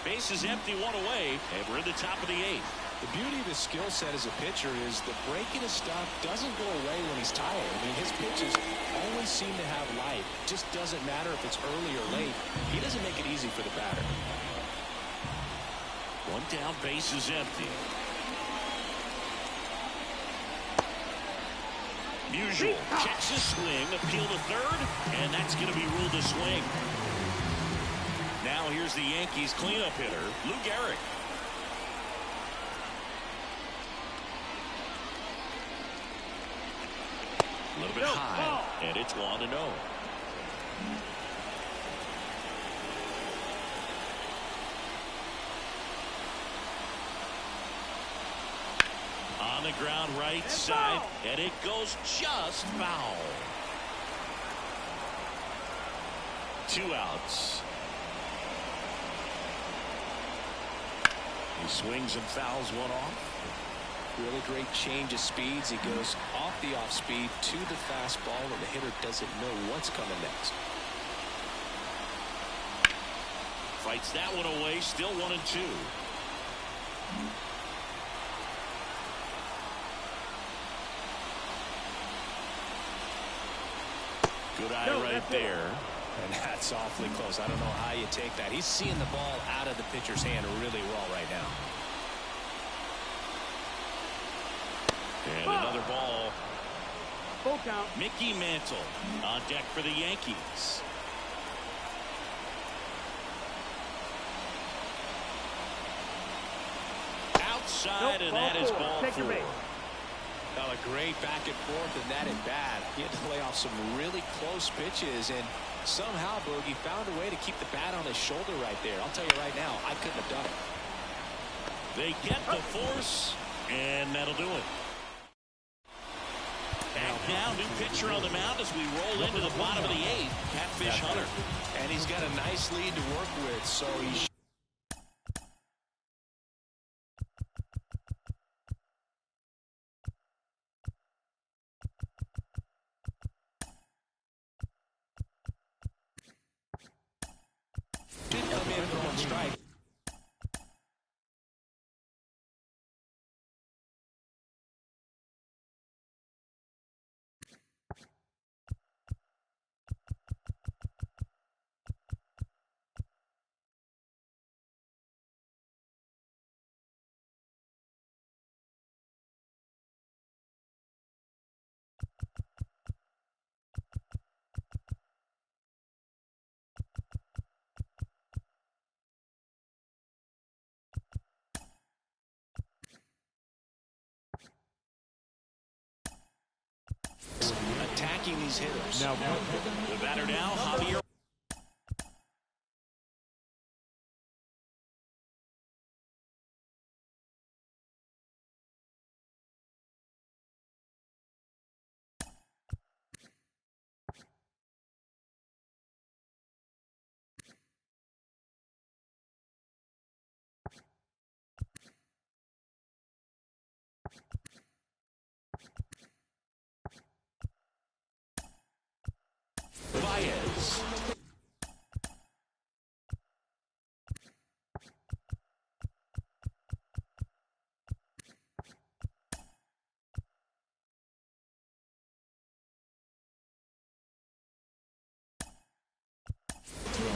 Speaker 1: Base is empty, 1 away, and we're in the top of the 8th.
Speaker 2: The beauty of his skill set as a pitcher is the breaking his stuff doesn't go away when he's tired. I mean, his pitches always seem to have life. It just doesn't matter if it's early or late. He doesn't make it easy for the batter.
Speaker 1: 1 down, base is empty. Musial checks his swing, appeal to third, and that's going to be ruled a swing. Now here's the Yankees cleanup hitter, Lou Gehrig. A little bit high, and it's 1-0. On the ground right side, and it goes just foul. 2 outs. He swings and fouls one off.
Speaker 2: Really great change of speeds. He goes off the off speed to the fastball, and the hitter doesn't know what's coming next.
Speaker 1: Fights that one away, still 1-2. Good eye right there.
Speaker 2: And that's awfully close. I don't know how you take that. He's seeing the ball out of the pitcher's hand really well right now.
Speaker 1: And another ball.
Speaker 3: Full count.
Speaker 1: Mickey Mantle on deck for the Yankees. Outside, and that is ball 4.
Speaker 2: Now a great back and forth, and that at bat. He had to play off some really close pitches, and somehow Bogey found a way to keep the bat on his shoulder right there. I'll tell you right now, I couldn't have done it.
Speaker 1: They get the force, and that'll do it. And now new pitcher on the mound as we roll into the bottom of the 8th, Catfish Hunter.
Speaker 2: And he's got a nice lead to work with, so he did come in going strike. Attacking these hitters.
Speaker 4: Now,
Speaker 1: The batter now, Javier. Baez.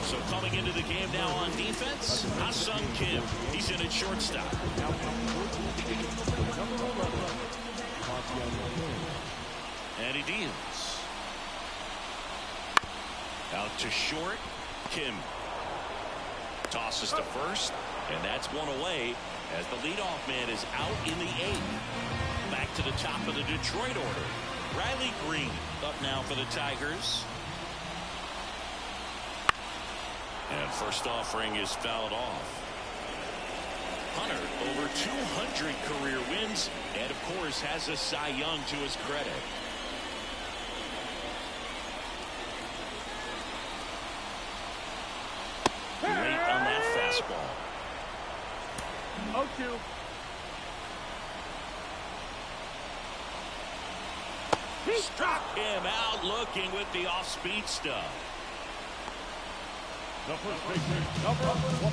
Speaker 1: So coming into the game now on defense, Ha-Sung Kim. He's in at shortstop. And he deals. Out to short. Kim tosses to first, and that's one away as the leadoff man is out in the 8th. Back to the top of the Detroit order. Riley Green up now for the Tigers. And first offering is fouled off. Hunter over 200 career wins, and of course has a Cy Young to his credit. Late on that fastball.
Speaker 3: 0-2.
Speaker 1: He struck him out looking with the off-speed stuff.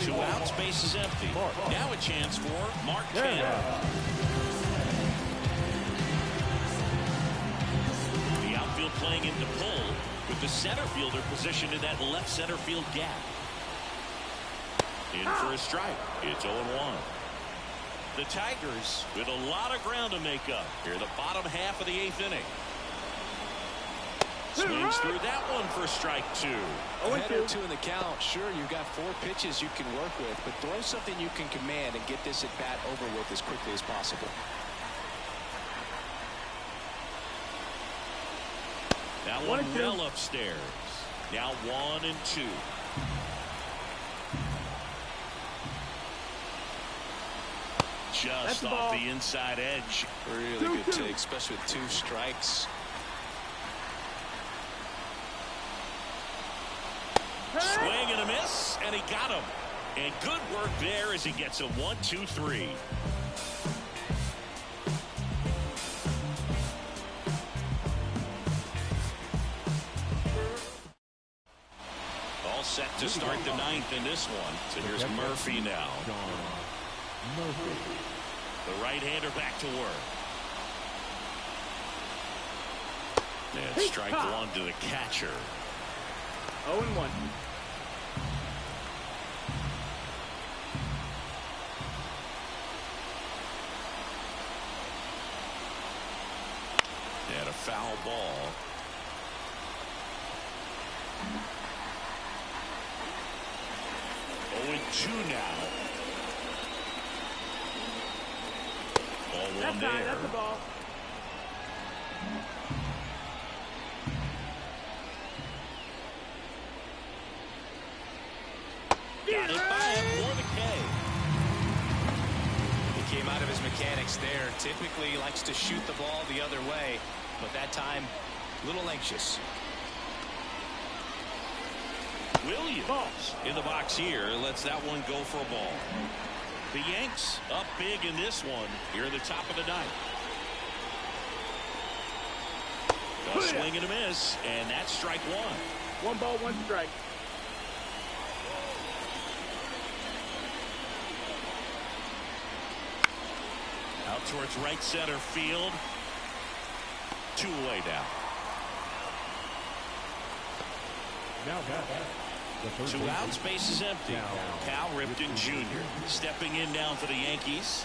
Speaker 1: Two outs, base is empty. Now a chance for Mark Canha. The outfield playing into pull with the center fielder positioned in that left center field gap. In for a strike. It's 0-1. The Tigers with a lot of ground to make up here in the bottom half of the 8th inning. Swings through that one for strike 2.
Speaker 2: Ahead of 2 in the count. Sure, you've got 4 pitches you can work with, but throw something you can command and get this at bat over with as quickly as possible.
Speaker 1: That one well upstairs. Now 1-2. Just off the inside edge.
Speaker 2: Really good take, especially with 2 strikes.
Speaker 1: Swing and a miss, and he got him. And good work there as he gets a 1-2-3. All set to start the 9th in this one. So here's Murphy now. The right-hander back to work. And strike 1 to the catcher.
Speaker 3: 0-1.
Speaker 1: And a foul ball. Oh, 2 now. Ball 1 there.
Speaker 3: That's the ball.
Speaker 1: Got it by him for the K.
Speaker 2: He came out of his mechanics there. Typically he likes to shoot the ball the other way, but that time a little anxious.
Speaker 1: Williams in the box here lets that one go for a ball. The Yanks up big in this one here at the top of the 9th. A swing and a miss, and that's strike 1.
Speaker 3: 1 ball, 1 strike.
Speaker 1: Out towards right center field. 2 away now. Two outs, base is empty. Cal Ripken Jr. stepping in now for the Yankees.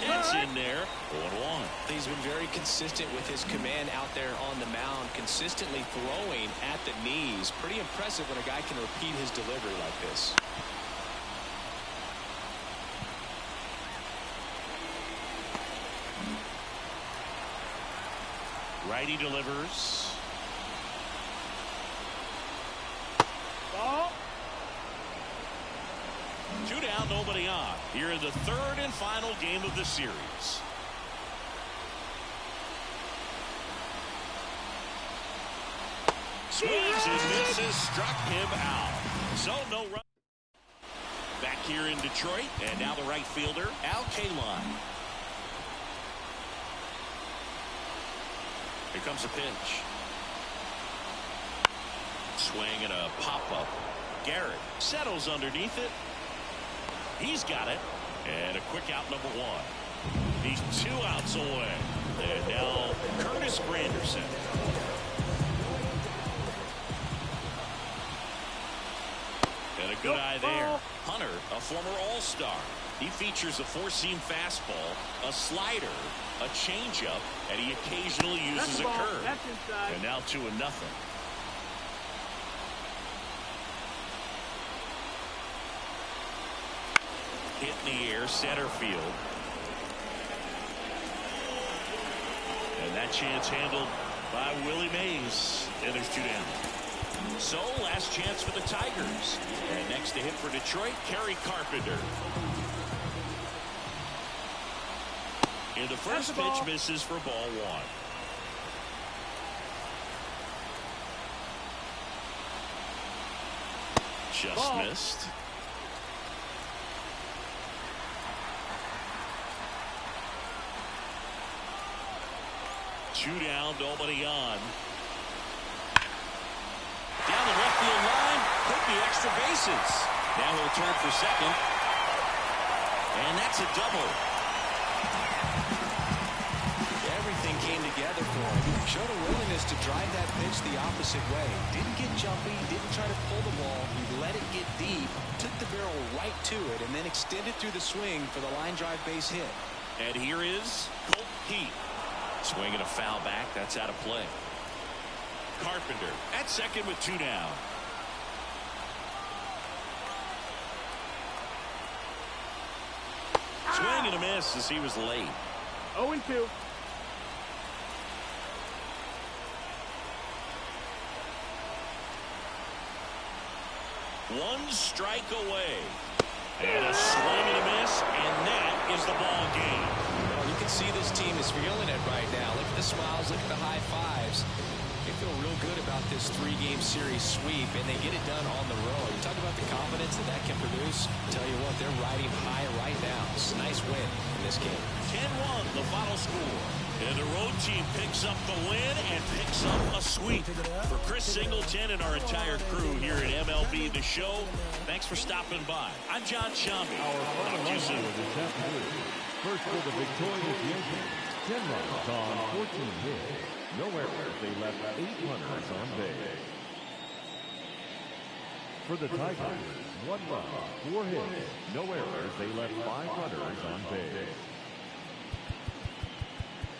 Speaker 1: That's in there. 0-1.
Speaker 2: He's been very consistent with his command out there on the mound, consistently throwing at the knees. Pretty impressive when a guy can repeat his delivery like this.
Speaker 1: Righty delivers.
Speaker 3: Ball.
Speaker 1: 2 down, nobody on. Here in the 3rd and final game of the series. Swings and misses, struck him out. So no run. Back here in Detroit, and now the right fielder, Al Kaline. Here comes a pitch. Swing and a pop-up. Garrett settles underneath it. He's got it. And a quick out, number 1. He's 2 outs away. And now Curtis Granderson. Good eye there. Hunter, a former All-Star. He features a four-seam fastball, a slider, a changeup, and he occasionally uses a curve.
Speaker 3: That's inside.
Speaker 1: And now 2-0. Hit in the air, center field. And that chance handled by Willie Mays. And there's 2 down. So, last chance for the Tigers. And next to hit for Detroit, Kerry Carpenter. In the first pitch, misses for ball 1. Just missed. Two down, nobody on. Down the left field line, could be extra bases. Now he'll turn for second. And that's a double.
Speaker 2: Everything came together for him. Showed a willingness to drive that pitch the opposite way. Didn't get jumpy, didn't try to pull the ball. He let it get deep, took the barrel right to it, and then extended through the swing for the line drive base hit.
Speaker 1: And here is Colt Heat. Swinging a foul back. That's out of play. Carpenter at second with 2 down. Swing and a miss as he was late.
Speaker 3: 0-2.
Speaker 1: One strike away. And a swing and a miss, and that is the ball game.
Speaker 2: Well, you can see this team is feeling it right now. Look at the smiles, look at the high fives. They feel real good about this 3-game series sweep, and they get it done on the road. You talk about the confidence that can produce. I tell you what, they're riding high right now. It's a nice win in this game.
Speaker 1: 10-1, the final score. And the road team picks up the win and picks up a sweep. For Chris Singleton and our entire crew here at MLB The Show, thanks for stopping by. I'm John Shambi. Talk to you soon.
Speaker 4: First for the victorious Yankees, 10 runs on 14 hits. No errors, they left 8 runners on base. For the Tigers, 1 run, 4 hits. No errors, they left 5 runners on base.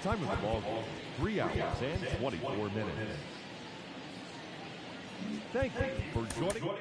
Speaker 4: Time of the ball game, 3 hours and 24 minutes. Thank you for joining us.